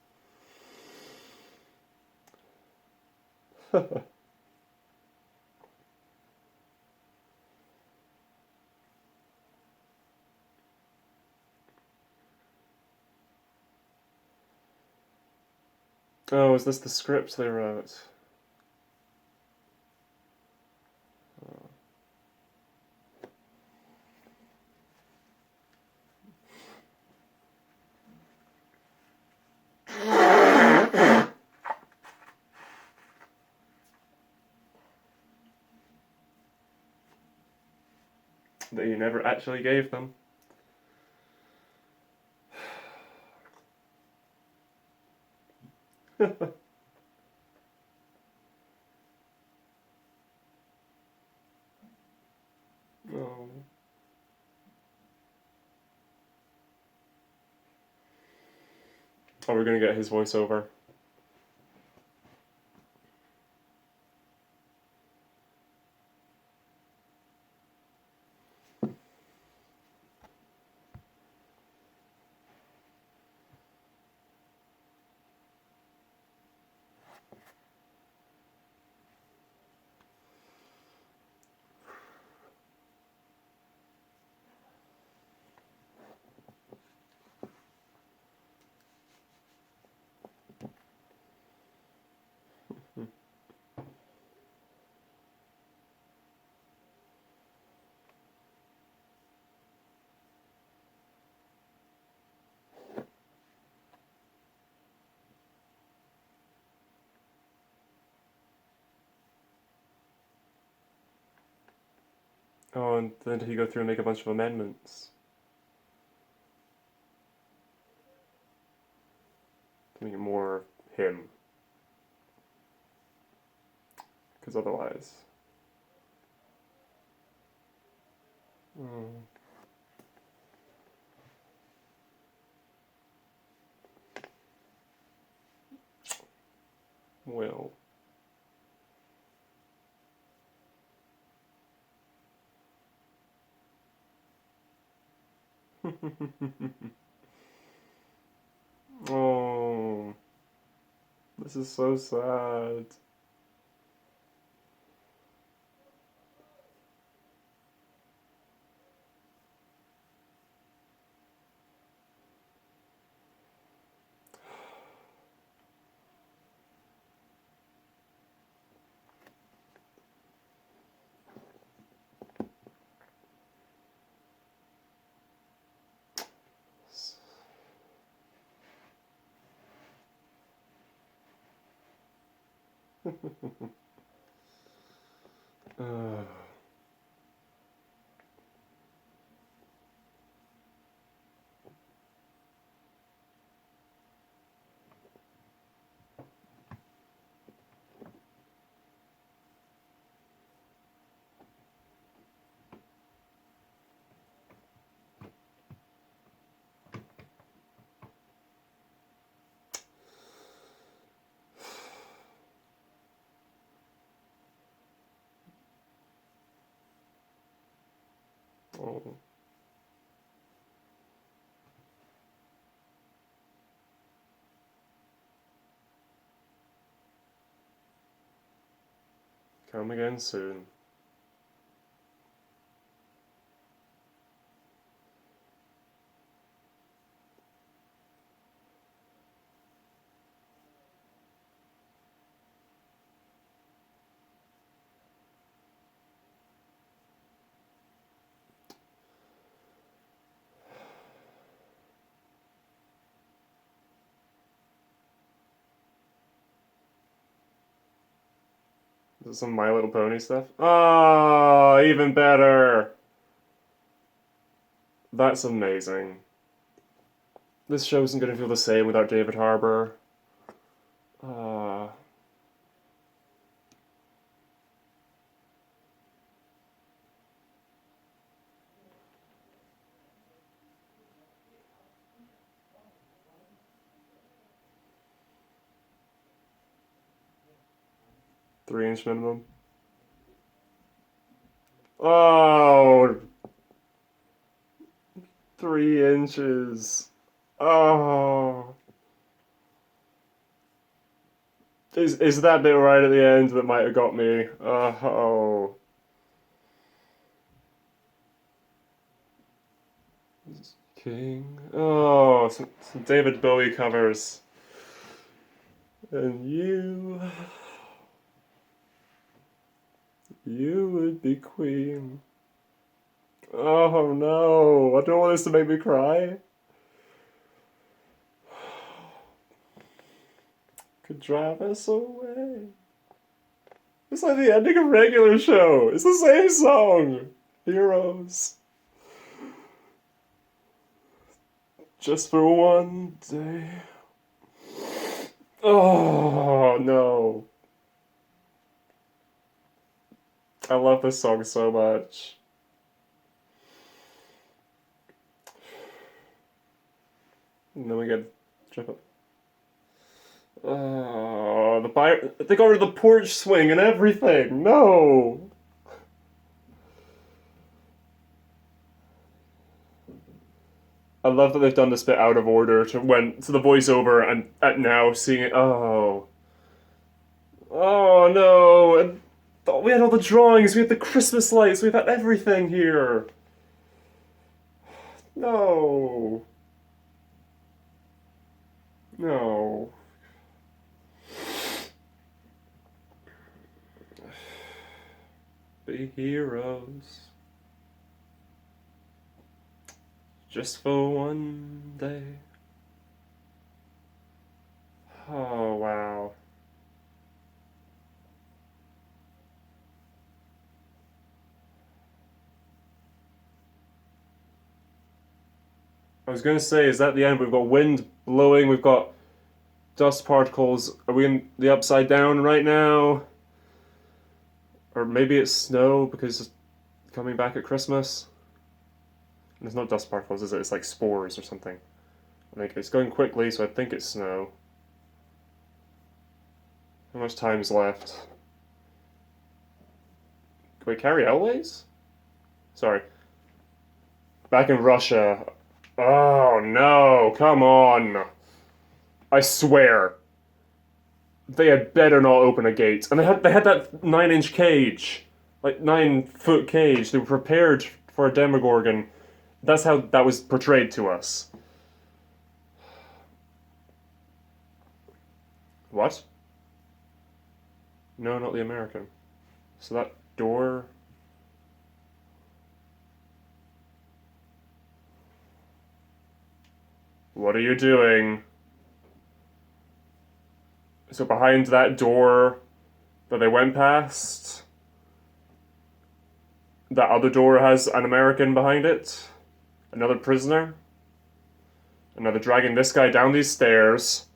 Speaker 1: Oh, is this the script they wrote? That you never actually gave them. Oh. Oh, we're gonna get his voiceover. Oh, and then did he go through and make a bunch of amendments to make it more him? Because otherwise. Mm, well. Oh, this is so sad. Uh, Oh. Come again soon. Is it some My Little Pony stuff? Oh, even better! That's amazing. This show isn't going to feel the same without David Harbour. Uh, 3-inch minimum. Oh, 3 inches. Oh. Is that bit right at the end that might have got me? Oh. King. Oh, some David Bowie covers. And you would be queen. Oh no, I don't want this to make me cry. Could drive us away. It's like the ending of regular show. It's the same song. Heroes. Just for one day. Oh no. I love this song so much. And then we get trip up. Oh, they got rid of the porch swing and everything. No. I love that they've done this bit out of order to the voiceover and at now seeing it. Oh. Oh no. And we had all the drawings. We had the Christmas lights. We've had everything here. No. No. Be heroes. Just for one day. Oh, wow. I was going to say, is that the end? We've got wind blowing, we've got dust particles. Are we in the upside down right now? Or maybe it's snow because it's coming back at Christmas? And it's not dust particles, is it? It's like spores or something. I think it's going quickly, so I think it's snow. How much time's left? Can we carry outlays? Sorry. Back in Russia. Oh no, come on. I swear. They had better not open a gate. And they had that 9-inch cage. Like 9-foot cage. They were prepared for a Demogorgon. That's how that was portrayed to us. What? No, not the American. So that door... What are you doing? So behind that door that they went past, that other door has an American behind it. Another prisoner. Another dragging this guy down these stairs.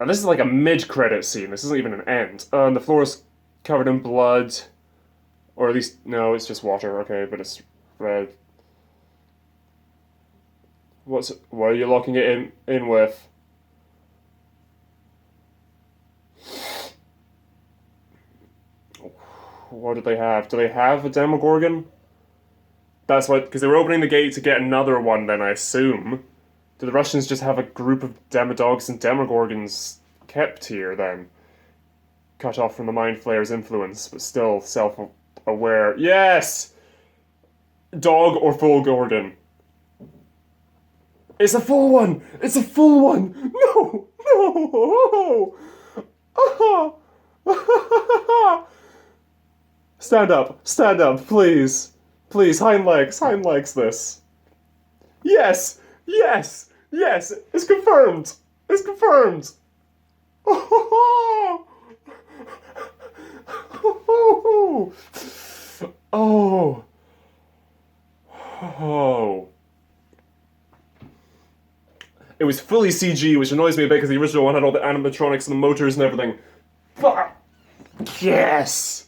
Speaker 1: And this is like a mid-credit scene. This isn't even an end. And the floor is covered in blood. Or at least, no, it's just water. Okay, but it's red. What are you locking it in with? What do they have? Do they have a Demogorgon? That's why, because they were opening the gate to get another one, then I assume. Do the Russians just have a group of Demodogs and Demogorgons kept here then? Cut off from the Mind Flayer's influence, but still self-aware. Yes! Dog or full Gorgon? It's a full one! It's a full one! No! No! Stand up, please. Please, hind legs this. Yes! Yes! Yes! It's confirmed! It's confirmed! Oh! Oh! Oh! It was fully CG, which annoys me a bit because the original one had all the animatronics and the motors and everything. But yes!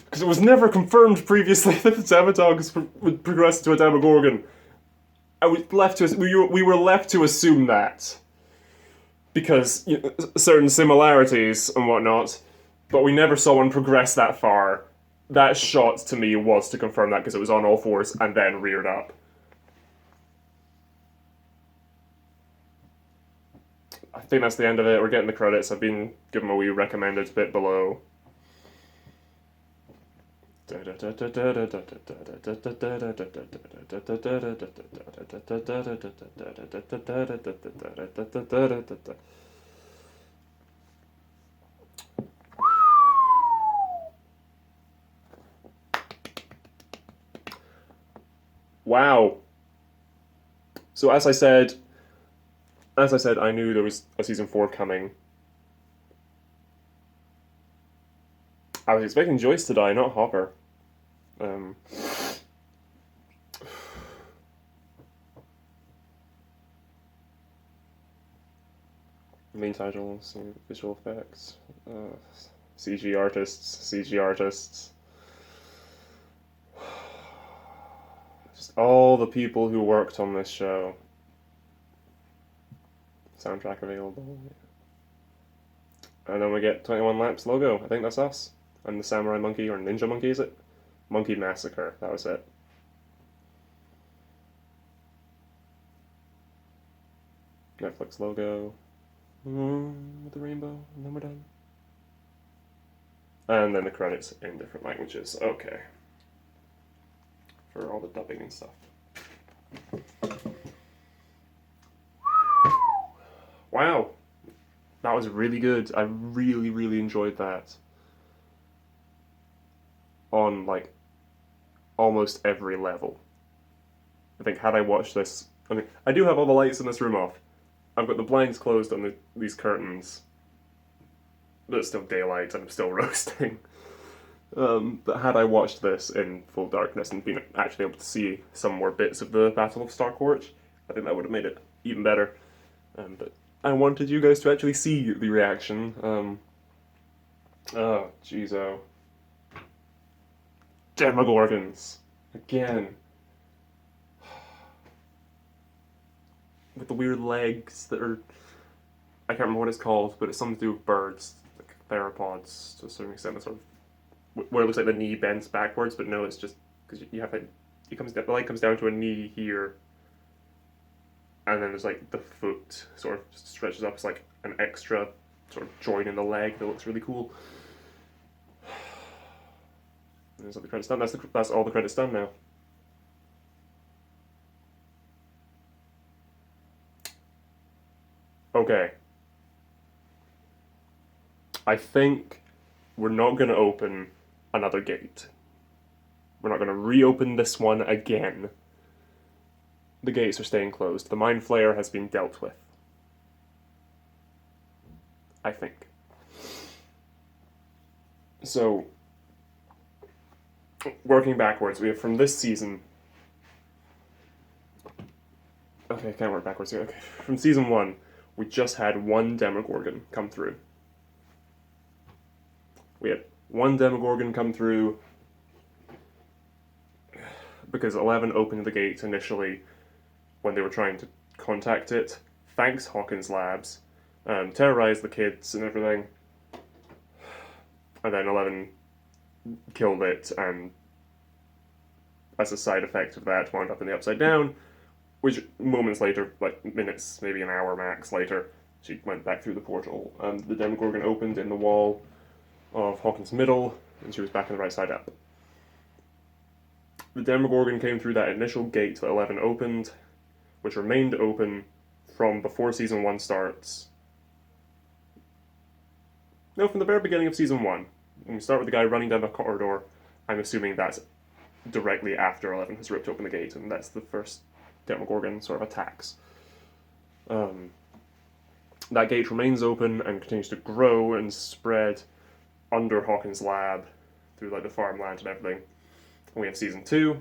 Speaker 1: Because it was never confirmed previously that the Demodogs would progress to a Demogorgon. We were left to assume that. Because certain similarities and whatnot, but we never saw one progress that far. That shot to me was to confirm that because it was on all fours and then reared up. I think that's the end of it. We're getting the credits. I've been given a wee recommended bit below. Wow. So as I said, I knew there was a season 4 coming. I was expecting Joyce to die, not Hopper. Main titles, visual effects, CG artists. Just all the people who worked on this show. Soundtrack available. And then we get 21 Laps logo. I think that's us. And the Samurai Monkey, or Ninja Monkey, is it? Monkey Massacre, that was it. Netflix logo. With the rainbow, and then we're done. And then the credits in different languages. Okay. For all the dubbing and stuff. Wow. That was really good. I really, really enjoyed that. On, like, almost every level. I think had I watched this... I mean, I do have all the lights in this room off. I've got the blinds closed on these curtains. But it's still daylight and I'm still roasting. But had I watched this in full darkness and been actually able to see some more bits of the Battle of Starkwarch, I think that would have made it even better. But I wanted you guys to actually see the reaction. Oh, jeez, oh. Demogorgons. Again. With the weird legs that are... I can't remember what it's called, but it's something to do with birds. Like theropods, to a certain extent. Sort of, where it looks like the knee bends backwards, but no, it's just... Because you have it... The leg comes down to a knee here. And then there's like the foot sort of just stretches up. It's like an extra sort of joint in the leg that looks really cool. And there's the credits done. That's all the credits done now. Okay. I think we're not going to open another gate. We're not going to reopen this one again. The gates are staying closed. The Mind Flayer has been dealt with. I think. So, working backwards, we have from this season... Okay, I can't work backwards here. Okay, from season 1, we just had one Demogorgon come through. We had one Demogorgon come through because 11 opened the gates initially when they were trying to contact it. Thanks, Hawkins Labs. Terrorized the kids and everything. And then 11 killed it and as a side effect of that, wound up in the Upside Down, which moments later, like minutes, maybe an hour max later, she went back through the portal, and the Demogorgon opened in the wall of Hawkins' middle, and she was back on the right side up. The Demogorgon came through that initial gate that 11 opened, which remained open from before Season 1 starts. No, from the very beginning of Season 1. When we start with the guy running down the corridor, I'm assuming that's directly after 11 has ripped open the gate, and that's the first Demogorgon sort of attacks. That gate remains open and continues to grow and spread under Hawkins' lab through like the farmland and everything. And we have Season 2,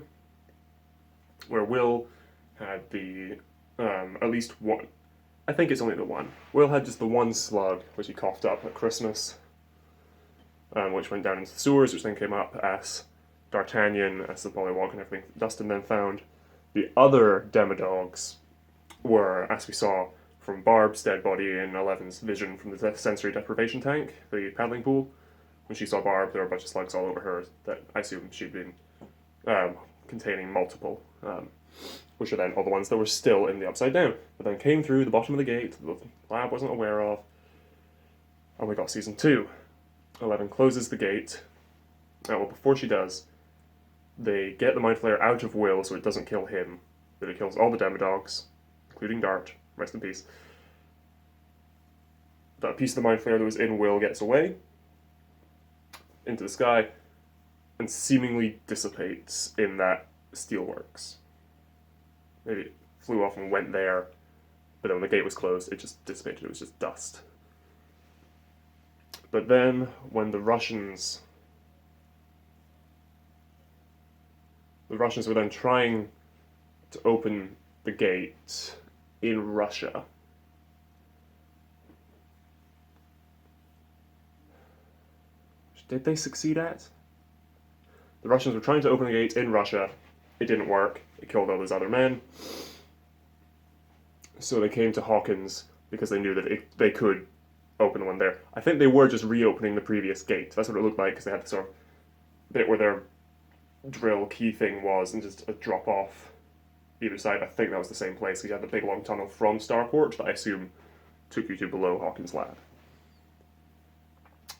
Speaker 1: where Will had the at least one. I think it's only the one. Will had just the one slug, which he coughed up at Christmas, which went down into the sewers, which then came up as D'Artagnan, as the Pollywog and everything Dustin then found. The other Demodogs were, as we saw from Barb's dead body in Eleven's vision from the sensory deprivation tank, the paddling pool. When she saw Barb, there were a bunch of slugs all over her that I assumed she'd been containing multiple, which are then all the ones that were still in the Upside Down, but then came through the bottom of the gate the lab wasn't aware of, and we got Season 2. 11 closes the gate. Well, before she does, they get the Mind Flayer out of Will so it doesn't kill him, but it kills all the Demodogs, including Dart, rest in peace. That piece of the Mind Flayer that was in Will gets away into the sky and seemingly dissipates in that steelworks. Maybe it flew off and went there, but then when the gate was closed, it just dissipated. It was just dust. But then, when the Russians were then trying to open the gate in Russia. Did they succeed at? The Russians were trying to open the gate in Russia. It didn't work. It killed all those other men. So they came to Hawkins because they knew that they could open one there. I think they were just reopening the previous gate. That's what it looked like, because they had the sort of bit where their drill key thing was and just a drop off either side. I think that was the same place. You had the big long tunnel from Starport that I assume took you to below Hawkins' lab.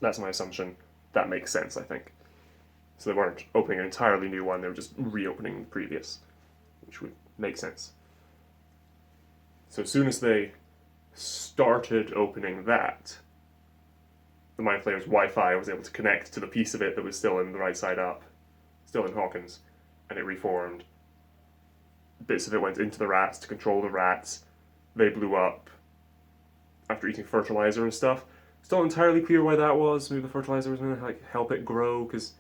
Speaker 1: That's my assumption. That makes sense, I think. So they weren't opening an entirely new one, they were just reopening the previous, which would make sense. So as soon as they started opening that, the Mind Flayer's Wi-Fi was able to connect to the piece of it that was still in the right side up, still in Hawkins, and it reformed. Bits of it went into the rats to control the rats. They blew up after eating fertilizer and stuff. Still not entirely clear why that was. Maybe the fertilizer was going to help it grow, because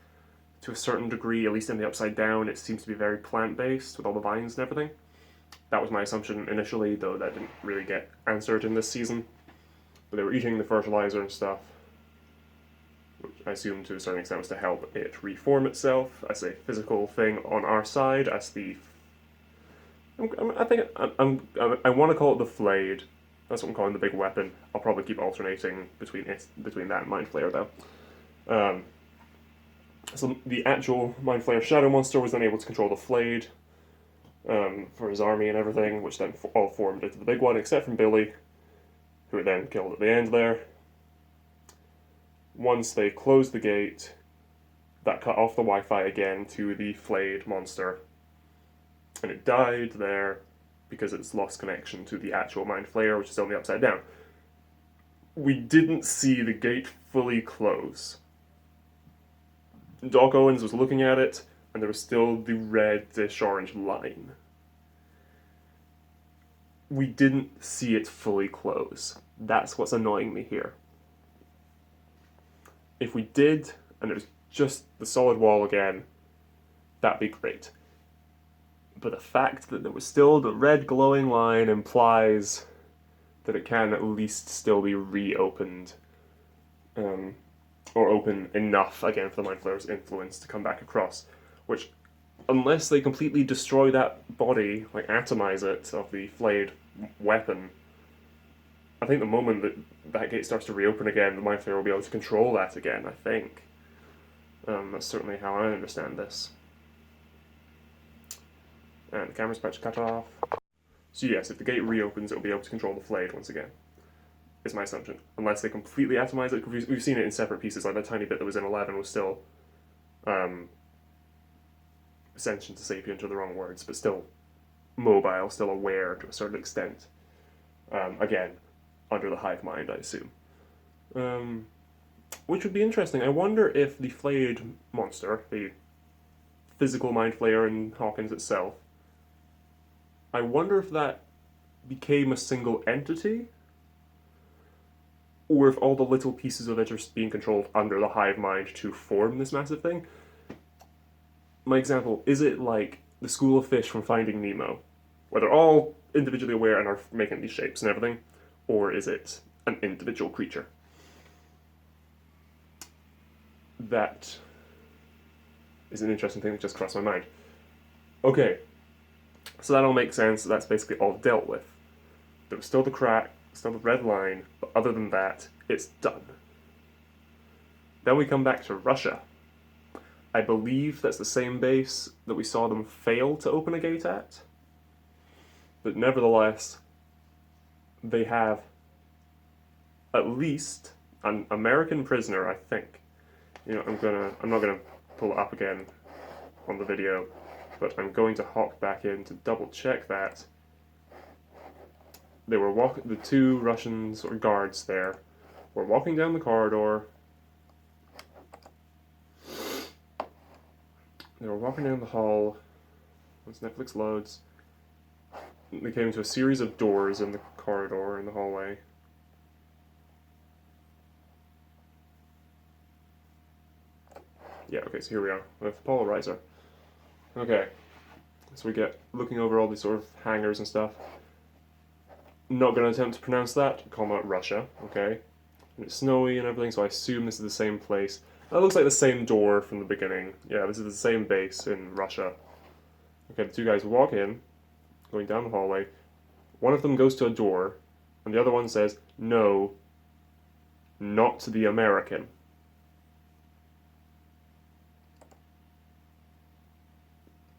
Speaker 1: to a certain degree, at least in the Upside Down, it seems to be very plant-based with all the vines and everything. That was my assumption initially, though that didn't really get answered in this season. But they were eating the fertilizer and stuff, which I assume to a certain extent was to help it reform itself as a physical thing on our side, as the... I want to call it the Flayed. That's what I'm calling the big weapon. I'll probably keep alternating between that and Mind Flayer, though. So the actual Mind Flayer Shadow Monster was then able to control the Flayed for his army and everything, which then all formed into the big one, except from Billy, who it then killed at the end there. Once they closed the gate, that cut off the Wi-Fi again to the Flayed monster, and it died there because it's lost connection to the actual Mind Flayer, which is on the Upside Down. We didn't see the gate fully close. Doc Owens was looking at it, and there was still the reddish-orange line. We didn't see it fully close. That's what's annoying me here. If we did, and it was just the solid wall again, that'd be great. But the fact that there was still the red glowing line implies that it can at least still be reopened, or open enough again for the Mind Flayer's influence to come back across. Which, unless they completely destroy that body, like atomize it, of the flayed weapon, I think the moment that that gate starts to reopen again, the Mind Flayer will be able to control that again, I think. That's certainly how I understand this. And the camera's about to cut off. So yes, if the gate reopens, it'll be able to control the Flayed once again. Is my assumption. Unless they completely atomize it. We've seen it in separate pieces, like that tiny bit that was in 11 was still sentient to sapient are the wrong words, but still mobile, still aware to a certain extent. Again, under the hive mind, I assume. Which would be interesting. I wonder if the Flayed monster, the physical mind flayer in Hawkins itself, I wonder if that became a single entity, or if all the little pieces of it are being controlled under the hive mind to form this massive thing. My example, is it like the school of fish from Finding Nemo, where they're all individually aware and are making these shapes and everything, or is it an individual creature? That is an interesting thing that just crossed my mind. Okay, so that all makes sense. That's basically all dealt with. There was still the crack, still the red line, but other than that, it's done. Then we come back to Russia. I believe that's the same base that we saw them fail to open a gate at. But nevertheless, they have at least an American prisoner, I think. You know, I'm not gonna pull it up again on the video, but I'm going to hop back in to double check that. They were the two Russians or guards there were walking down the corridor. They were walking down the hall. Once Netflix loads, they came to a series of doors in the corridor in the hallway. Yeah, okay, so here we are with the polarizer. Okay, so we get looking over all these sort of hangars and stuff. Not going to attempt to pronounce that, comma, Russia, okay? And it's snowy and everything, so I assume this is the same place. That looks like the same door from the beginning. Yeah, this is the same base in Russia. Okay, the two guys walk in, going down the hallway. One of them goes to a door, and the other one says, "No, not the American."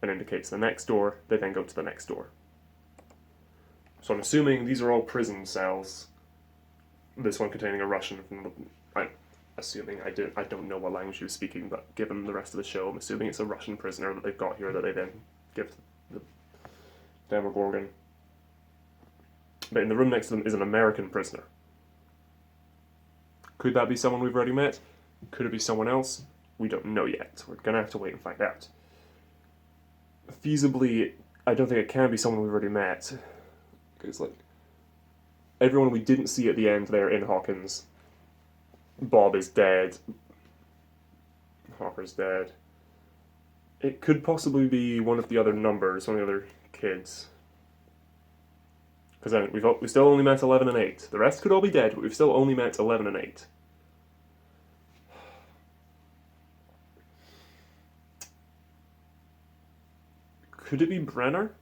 Speaker 1: And indicates the next door. They then go to the next door. So I'm assuming these are all prison cells. This one containing a Russian from the... I'm assuming, I don't know what language he was speaking, but given the rest of the show, I'm assuming it's a Russian prisoner that they've got here that they then give to the Demogorgon. But in the room next to them is an American prisoner. Could that be someone we've already met? Could it be someone else? We don't know yet. We're gonna have to wait and find out. Feasibly, I don't think it can be someone we've already met. Because, like, everyone we didn't see at the end there in Hawkins. Bob is dead. Hopper's dead. It could possibly be one of the other numbers, one of the other kids. Because then we've still only met 11 and 8. The rest could all be dead, but we've still only met 11 and 8. Could it be Brenner?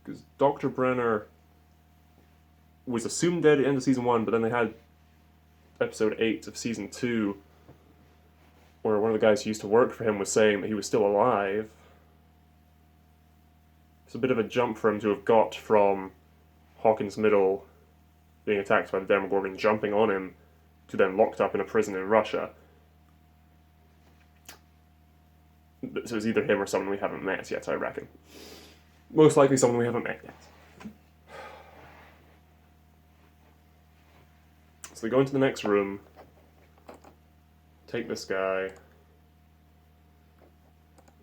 Speaker 1: Because Dr. Brenner was assumed dead at the end of season 1, but then they had episode 8 of season 2, where one of the guys who used to work for him was saying that he was still alive. It's a bit of a jump for him to have got from Hawkins Middle being attacked by the Demogorgon, jumping on him, to then locked up in a prison in Russia. So it's either him or someone we haven't met yet, I reckon. Most likely someone we haven't met yet. So they go into the next room, take this guy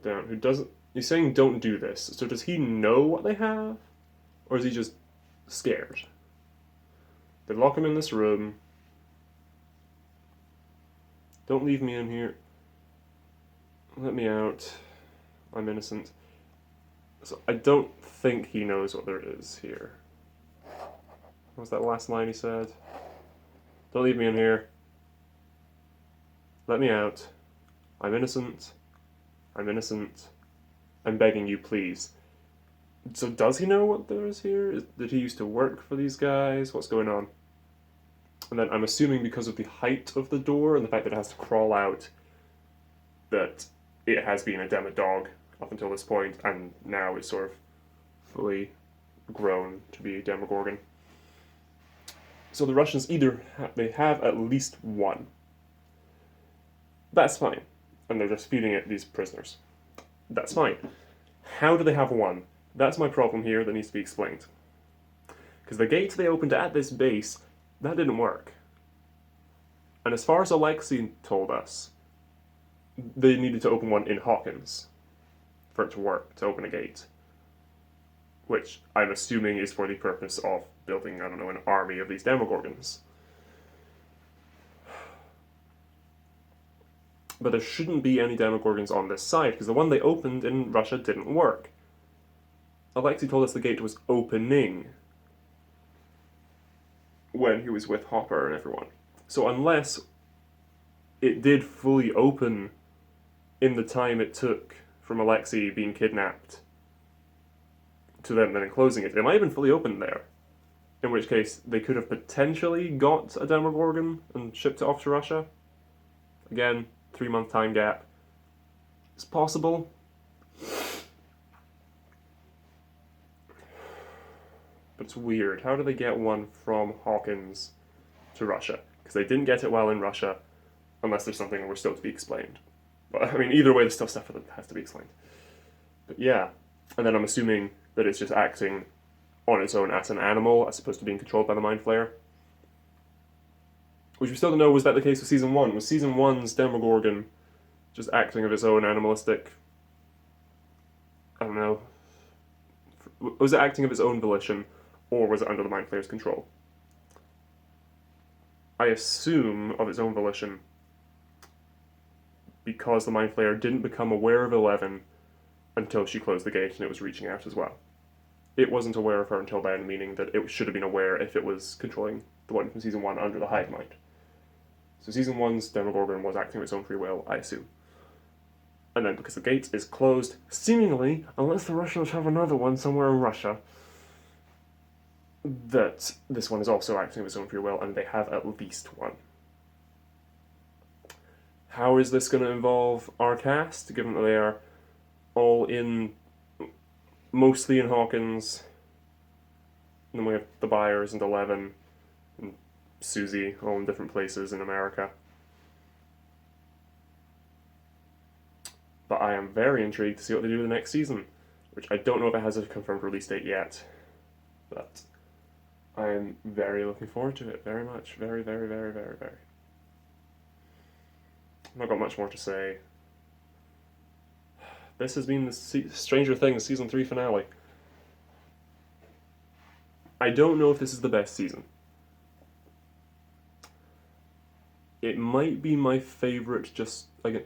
Speaker 1: down, who doesn't... He's saying don't do this, so does he know what they have? Or is he just scared? They lock him in this room. Don't leave me in here. Let me out. I'm innocent. So I don't think he knows what there is here. What was that last line he said? Don't leave me in here. Let me out. I'm innocent. I'm innocent. I'm begging you, please. So does he know what there is here? Did he used to work for these guys? What's going on? And then I'm assuming because of the height of the door and the fact that it has to crawl out, that it has been a Demodog up until this point, and now it's sort of fully grown to be a Demogorgon. So the Russians they have at least one. That's fine. And they're just feeding it these prisoners. That's fine. How do they have one? That's my problem here that needs to be explained. Because the gate they opened at this base, that didn't work. And as far as Alexei told us, they needed to open one in Hawkins for it to work, to open a gate. Which I'm assuming is for the purpose of building, I don't know, an army of these Demogorgons. But there shouldn't be any Demogorgons on this side, because the one they opened in Russia didn't work. Alexei told us the gate was opening when he was with Hopper and everyone. So unless it did fully open in the time it took from Alexei being kidnapped to them then closing it, it might have been fully open there. In which case, they could have potentially got a Demogorgon and shipped it off to Russia. Again, 3-month time gap. It's possible. But it's weird. How do they get one from Hawkins to Russia? Because they didn't get it while in Russia, unless there's something we're still to be explained. But I mean, either way, there's still stuff that has to be explained. But yeah. And then I'm assuming that it's just acting on its own as an animal, as opposed to being controlled by the Mind Flayer. Which we still don't know, was that the case with Season 1? Was Season 1's Demogorgon just acting of its own animalistic... I don't know. Was it acting of its own volition, or was it under the Mind Flayer's control? I assume of its own volition, because the Mind Flayer didn't become aware of 11 until she closed the gate and it was reaching out as well. It wasn't aware of her until then, meaning that it should have been aware if it was controlling the one from Season 1 under the hive mind. So Season 1's Demogorgon was acting of its own free will, I assume. And then because the gate is closed, seemingly, unless the Russians have another one somewhere in Russia, that this one is also acting of its own free will, and they have at least one. How is this going to involve our cast, given that they are all in, mostly in Hawkins, and then we have the Byers and 11, and Susie, all in different places in America. But I am very intrigued to see what they do the next season, which I don't know if it has a confirmed release date yet, but I am very looking forward to it, very much, very, very, very, very, very. I've not got much more to say. This has been the Stranger Things Season 3 finale. I don't know if this is the best season. It might be my favourite, just, again,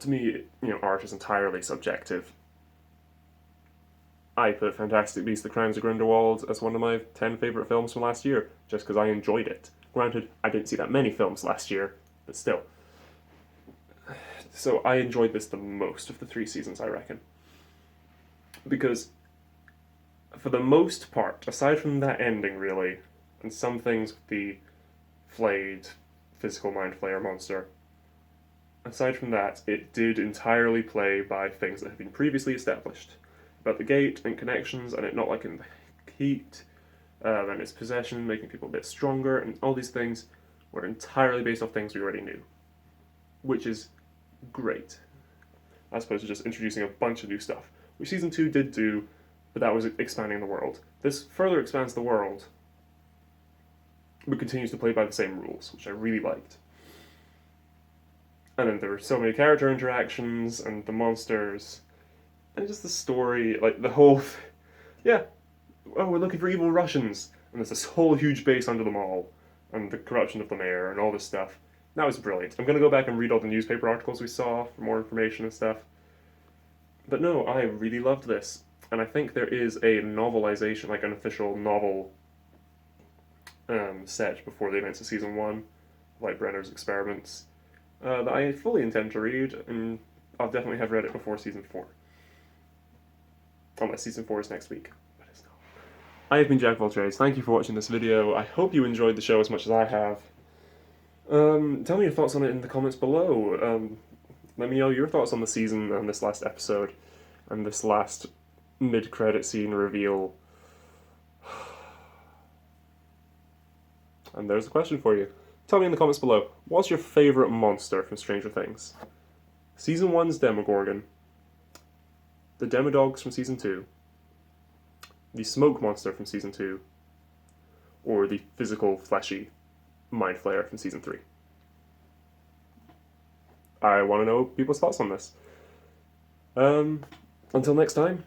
Speaker 1: to me, art is entirely subjective. I put Fantastic Beasts: The Crimes of Grindelwald as one of my 10 favourite films from last year, just because I enjoyed it. Granted, I didn't see that many films last year, but still. So I enjoyed this the most of the 3 seasons, I reckon. Because, for the most part, aside from that ending, really, and some things with the flayed, physical Mind Flayer monster, aside from that, it did entirely play by things that had been previously established. About the gate and connections, and it not liking the heat, and its possession, making people a bit stronger, and all these things were entirely based off things we already knew. Which is great, as opposed to just introducing a bunch of new stuff, which Season 2 did do, but that was expanding the world. This further expands the world, but continues to play by the same rules, which I really liked. And then there were so many character interactions, and the monsters, and just the story, like the whole... yeah, oh, we're looking for evil Russians, and there's this whole huge base under them all, and the corruption of the mayor, and all this stuff. That was brilliant. I'm going to go back and read all the newspaper articles we saw for more information and stuff. But no, I really loved this. And I think there is a novelization, like an official novel set before the events of Season 1, like Brenner's Experiments, that I fully intend to read, and I'll definitely have read it before Season 4. Unless Season 4 is next week. But it's not. I have been Jack Voltrez. Thank you for watching this video. I hope you enjoyed the show as much as I have. Tell me your thoughts on it in the comments below. Let me know your thoughts on the season and this last episode and this last mid-credit scene reveal. And there's a question for you. Tell me in the comments below, what's your favourite monster from Stranger Things? Season 1's Demogorgon, the Demodogs from Season 2, the Smoke Monster from Season 2, or the physical, fleshy Mind Flayer from Season 3? I want to know people's thoughts on this. Until next time,